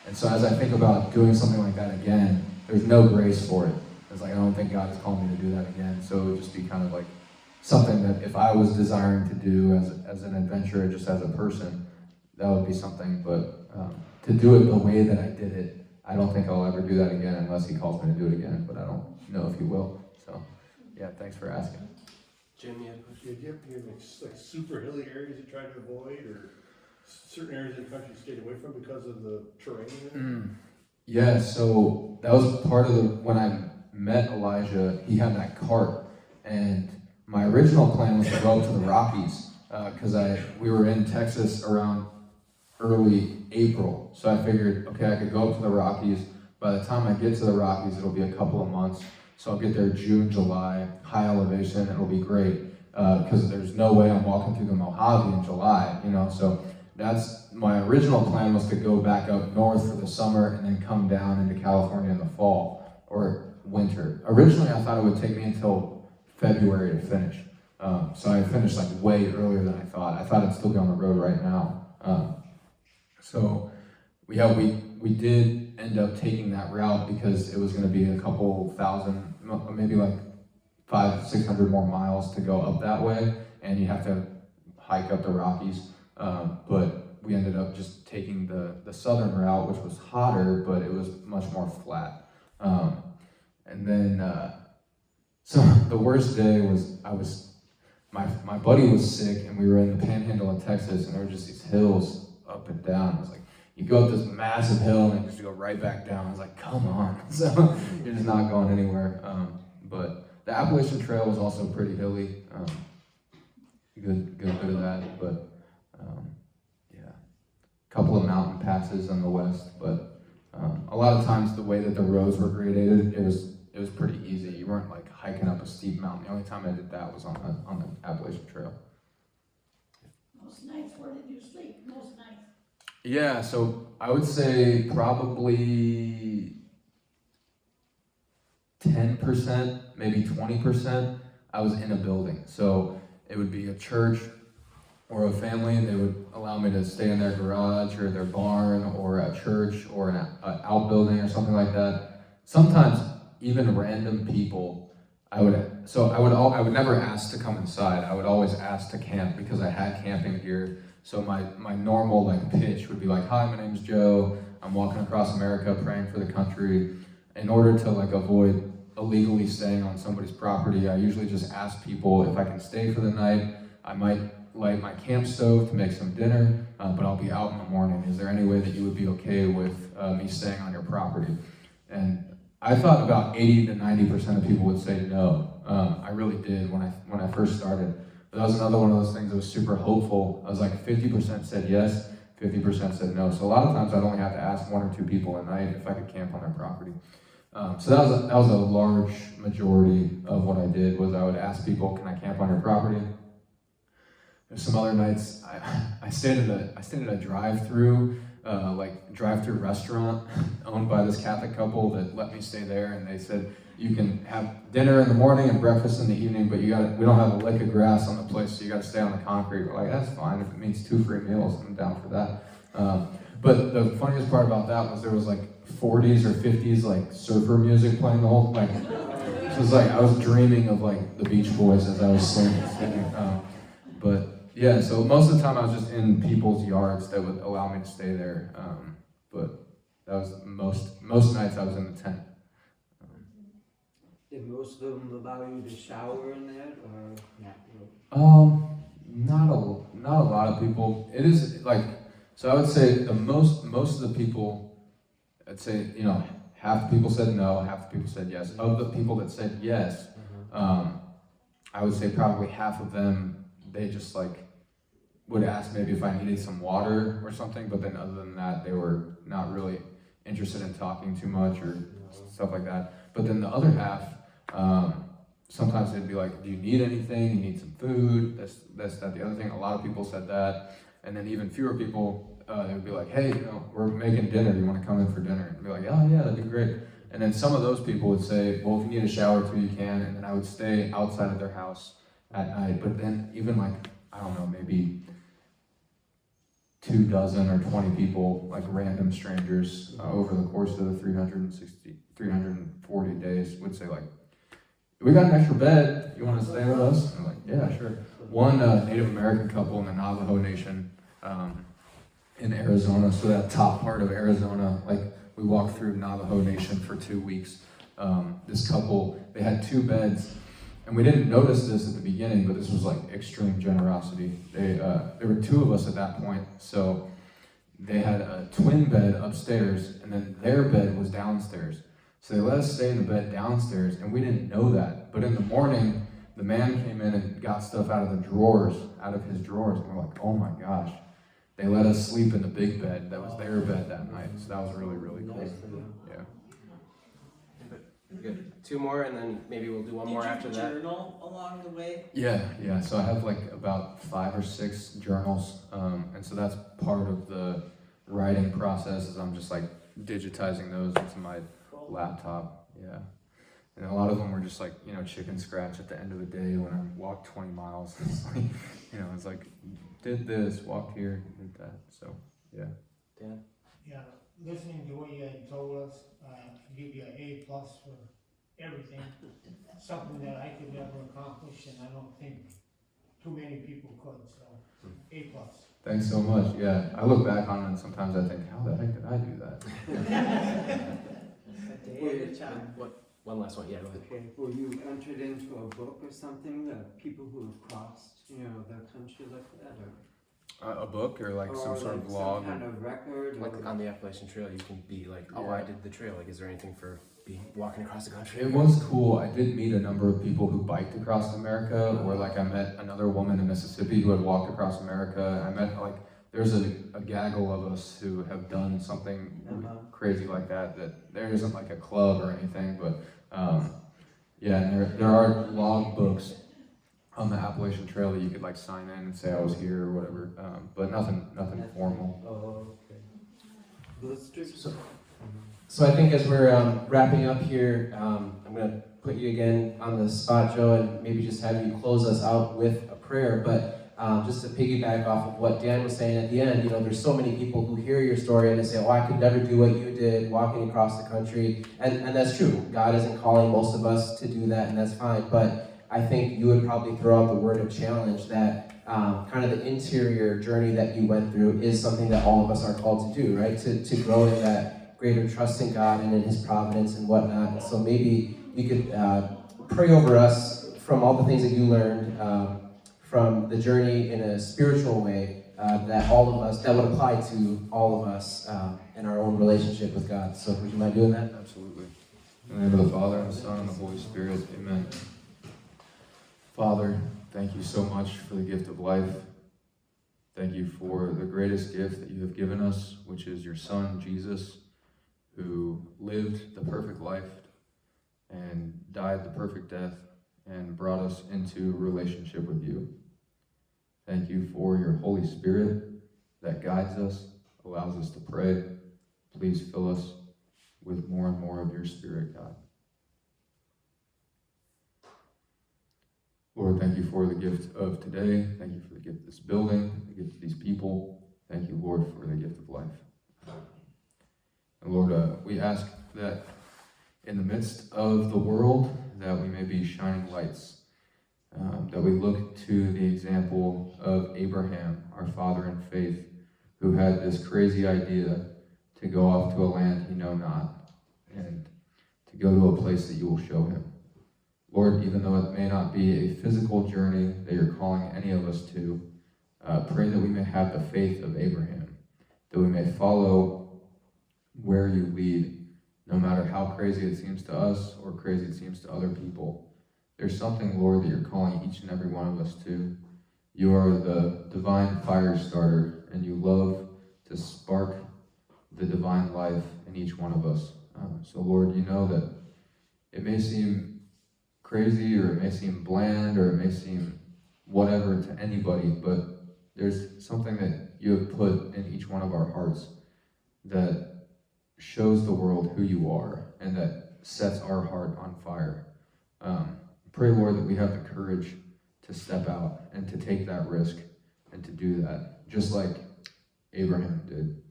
And so as I think about doing something like that again, there's no grace for it. It's like, I don't think God has called me to do that again. So it would just be kind of like something that if I was desiring to do as an adventurer, just as a person, that would be something. But to do it the way that I did it, I don't think I'll ever do that again unless he calls me to do it again, but I don't know if he will. So, yeah, thanks for asking.
Jim, you had a question?
Did you ever hear like super hilly areas you tried to avoid, or certain areas of the country you stayed away from because of the terrain?
Yeah, so that was part of when I met Elijah, he had that cart, and my original plan was to go up to the Rockies, because we were in Texas around early April, so I figured, okay, I could go up to the Rockies. By the time I get to the Rockies, it'll be a couple of months, so I'll get there June, July, high elevation, it'll be great, because there's no way I'm walking through the Mojave in July, so that's my original plan, was to go back up north for the summer and then come down into California in the fall or winter. Originally, I thought it would take me until February to finish, so I finished like way earlier than I thought. I thought I'd still be on the road right now. So yeah, we did end up taking that route because it was going to be a couple thousand, maybe like 500-600 more miles to go up that way, and you have to hike up the Rockies. But we ended up just taking the southern route, which was hotter, but it was much more flat. And then, so the worst day was my buddy was sick, and we were in the panhandle of Texas, and there were just these hills up and down. It was like, you go up this massive hill and then just go right back down. I was like, come on. So you're just not going anywhere. But the Appalachian Trail was also pretty hilly. Good bit of that, but yeah, a couple of mountain passes on the west. But a lot of times the way that the roads were gradated, it was pretty easy. You weren't like hiking up a steep mountain. The only time I did that was on the Appalachian Trail.
Most nights, where did you sleep? Most nights.
Yeah, so I would say probably 10%, maybe 20%, I was in a building. So it would be a church or a family, and they would allow me to stay in their garage or their barn or a church or an outbuilding or something like that. Sometimes even random people, I would never ask to come inside. I would always ask to camp because I had camping gear. So my normal like pitch would be like, hi, my name's Joe. I'm walking across America praying for the country. In order to like avoid illegally staying on somebody's property, I usually just ask people if I can stay for the night. I might light my camp stove to make some dinner, but I'll be out in the morning. Is there any way that you would be okay with me staying on your property? And I thought about 80 to 90% of people would say no. I really did when I first started. But that was another one of those things that was super hopeful. I was like 50% said yes, 50% said no. So a lot of times I'd only have to ask one or two people a night if I could camp on their property. So that was a large majority of what I did, was I would ask people, can I camp on your property? There's some other nights I stayed at a drive-through restaurant owned by this Catholic couple that let me stay there, and they said you can have dinner in the morning and breakfast in the evening, but we don't have a lick of grass on the place, so you got to stay on the concrete. We're like, that's fine, if it means 2 free meals, I'm down for that. But the funniest part about that was there was like 40s or 50s like surfer music playing the whole like. It was like I was dreaming of like the Beach Boys as I was singing. But yeah, so most of the time I was just in people's yards that would allow me to stay there. But that was most nights I was in the tent.
Did most of them allow you to shower in that, or not really?
Not a lot of people. It is like, so I would say most of the people, I'd say, half the people said no, half the people said yes. Of the people that said yes, I would say probably half of them, they just like would ask maybe if I needed some water or something, but then other than that, they were not really interested in talking too much or stuff like that. But then the other half, sometimes they'd be like, do you need anything? You need some food? This, that, the other thing. A lot of people said that. And then even fewer people, they would be like, hey, we're making dinner. Do you want to come in for dinner? And be like, oh yeah, that'd be great. And then some of those people would say, well, if you need a shower too, you can. And then I would stay outside of their house at night. But then even like, I don't know, maybe 24 or 20 people, like random strangers, over the course of the 340 days would say like, we got an extra bed, you want to stay with us? And I'm like, yeah, sure. One Native American couple in the Navajo Nation in Arizona, so that top part of Arizona, like we walked through Navajo Nation for 2 weeks. This couple, they had 2 beds, and we didn't notice this at the beginning, but this was like extreme generosity. There were 2 of us at that point, so they had a twin bed upstairs, and then their bed was downstairs. So they let us stay in the bed downstairs, and we didn't know that. But in the morning, the man came in and got stuff out of his drawers, and we're like, oh my gosh. They let us sleep in the big bed. That was their bed that night, so that was really, really cool. Yeah.
Good. 2 more, and then maybe we'll do one more after that.
journal along the way?
Yeah. So I have like about 5 or 6 journals, and so that's part of the writing process. Is I'm just like digitizing those into my laptop. Yeah, and a lot of them were just like chicken scratch at the end of the day when I walked 20 miles. It's like it's like did this, walked here, did that. So yeah.
Dan?
Yeah, listening to what you had told us, give you an A+ for everything. Something that I could never accomplish, and I don't think too many people could, so A+.
Thanks so much. Yeah, I look back on it and sometimes I think, how the heck did I do that?
One last one, yeah, go ahead.
Okay, were you entered into a book or something that people who have crossed, the country like that, or?
A book or like some
Or
sort of
like
vlog?
some kind of record,
Like
or?
on the Appalachian Trail, you can be like, oh, I did the trail. Like, is there anything for walking across the country?
It was cool. I did meet a number of people who biked across America, or like I met another woman in Mississippi who had walked across America. I met like, there's a gaggle of us who have done something crazy like that there isn't like a club or anything, but yeah, and there are log books on the Appalachian Trail that you could like sign in and say I was here or whatever, but nothing formal.
Oh, okay. Those trips.
So I think as we're wrapping up here, I'm going to put you again on the spot, Joe, and maybe just have you close us out with a prayer. But just to piggyback off of what Dan was saying at the end, there's so many people who hear your story and they say, oh, I could never do what you did, walking across the country. And that's true. God isn't calling most of us to do that, and that's fine. But I think you would probably throw out the word of challenge that kind of the interior journey that you went through is something that all of us are called to do, right? To grow in that greater trust in God and in His providence and whatnot. And so maybe you could pray over us from all the things that you learned from the journey in a spiritual way that all of us, that would apply to all of us in our own relationship with God. So would you mind doing that?
Absolutely. In the name of the Father, and the Son, and the Holy Spirit. Amen. Father, thank you so much for the gift of life. Thank you for the greatest gift that you have given us, which is your Son, Jesus, who lived the perfect life and died the perfect death and brought us into a relationship with you. Thank you for your Holy Spirit that guides us, allows us to pray. Please fill us with more and more of your Spirit, God. Lord, thank you for the gift of today. Thank you for the gift of this building, the gift of these people. Thank you, Lord, for the gift of life. And Lord, we ask that in the midst of the world, that we may be shining lights, that we look to the example of Abraham, our father in faith, who had this crazy idea to go off to a land he know not, and to go to a place that you will show him. Lord, even though it may not be a physical journey that you're calling any of us to, pray that we may have the faith of Abraham, that we may follow where you lead, no matter how crazy it seems to us or crazy it seems to other people. There's something, Lord, that you're calling each and every one of us to. You are the divine fire starter, and you love to spark the divine life in each one of us. So, Lord, you know that it may seem crazy, or it may seem bland, or it may seem whatever to anybody, but there's something that you have put in each one of our hearts that shows the world who you are and that sets our heart on fire. Pray, Lord, that we have the courage to step out and to take that risk and to do that. Just like Abraham did,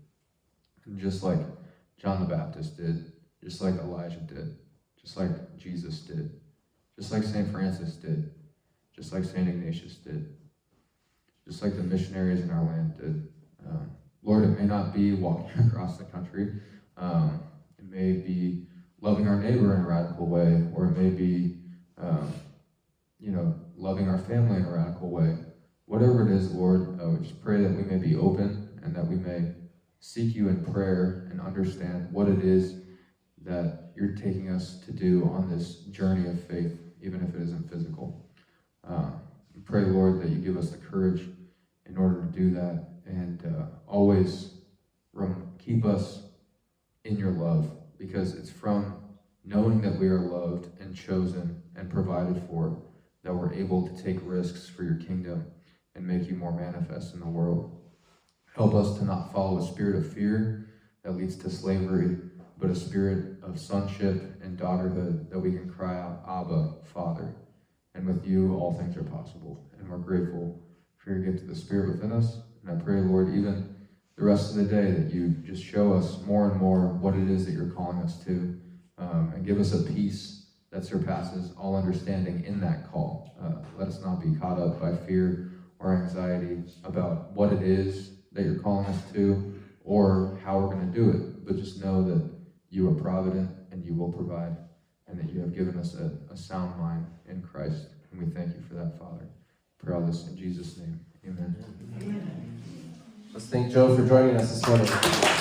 and just like John the Baptist did, just like Elijah did, just like Jesus did, just like St. Francis did, just like St. Ignatius did, just like the missionaries in our land did. Lord, it may not be walking across the country. It may be loving our neighbor in a radical way, or it may be, loving our family in a radical way. Whatever it is, Lord, we just pray that we may be open and that we may seek you in prayer and understand what it is that you're taking us to do on this journey of faith, even if it isn't physical. We pray, Lord, that you give us the courage in order to do that, and always keep us in your love, because it's from knowing that we are loved and chosen and provided for that we're able to take risks for your kingdom and make you more manifest in the world. Help us to not follow a spirit of fear that leads to slavery, but a spirit of sonship and daughterhood that we can cry out, Abba, Father. And with you, all things are possible. And we're grateful for your gift of the Spirit within us. And I pray, Lord, even the rest of the day, that you just show us more and more what it is that you're calling us to, and give us a peace that surpasses all understanding in that call. Let us not be caught up by fear or anxiety about what it is that you're calling us to or how we're going to do it, but just know that you are provident and you will provide, and that you have given us a sound mind in Christ. And we thank you for that, Father. Pray all this in Jesus' name. Amen.
Let's thank Joe for joining us this morning.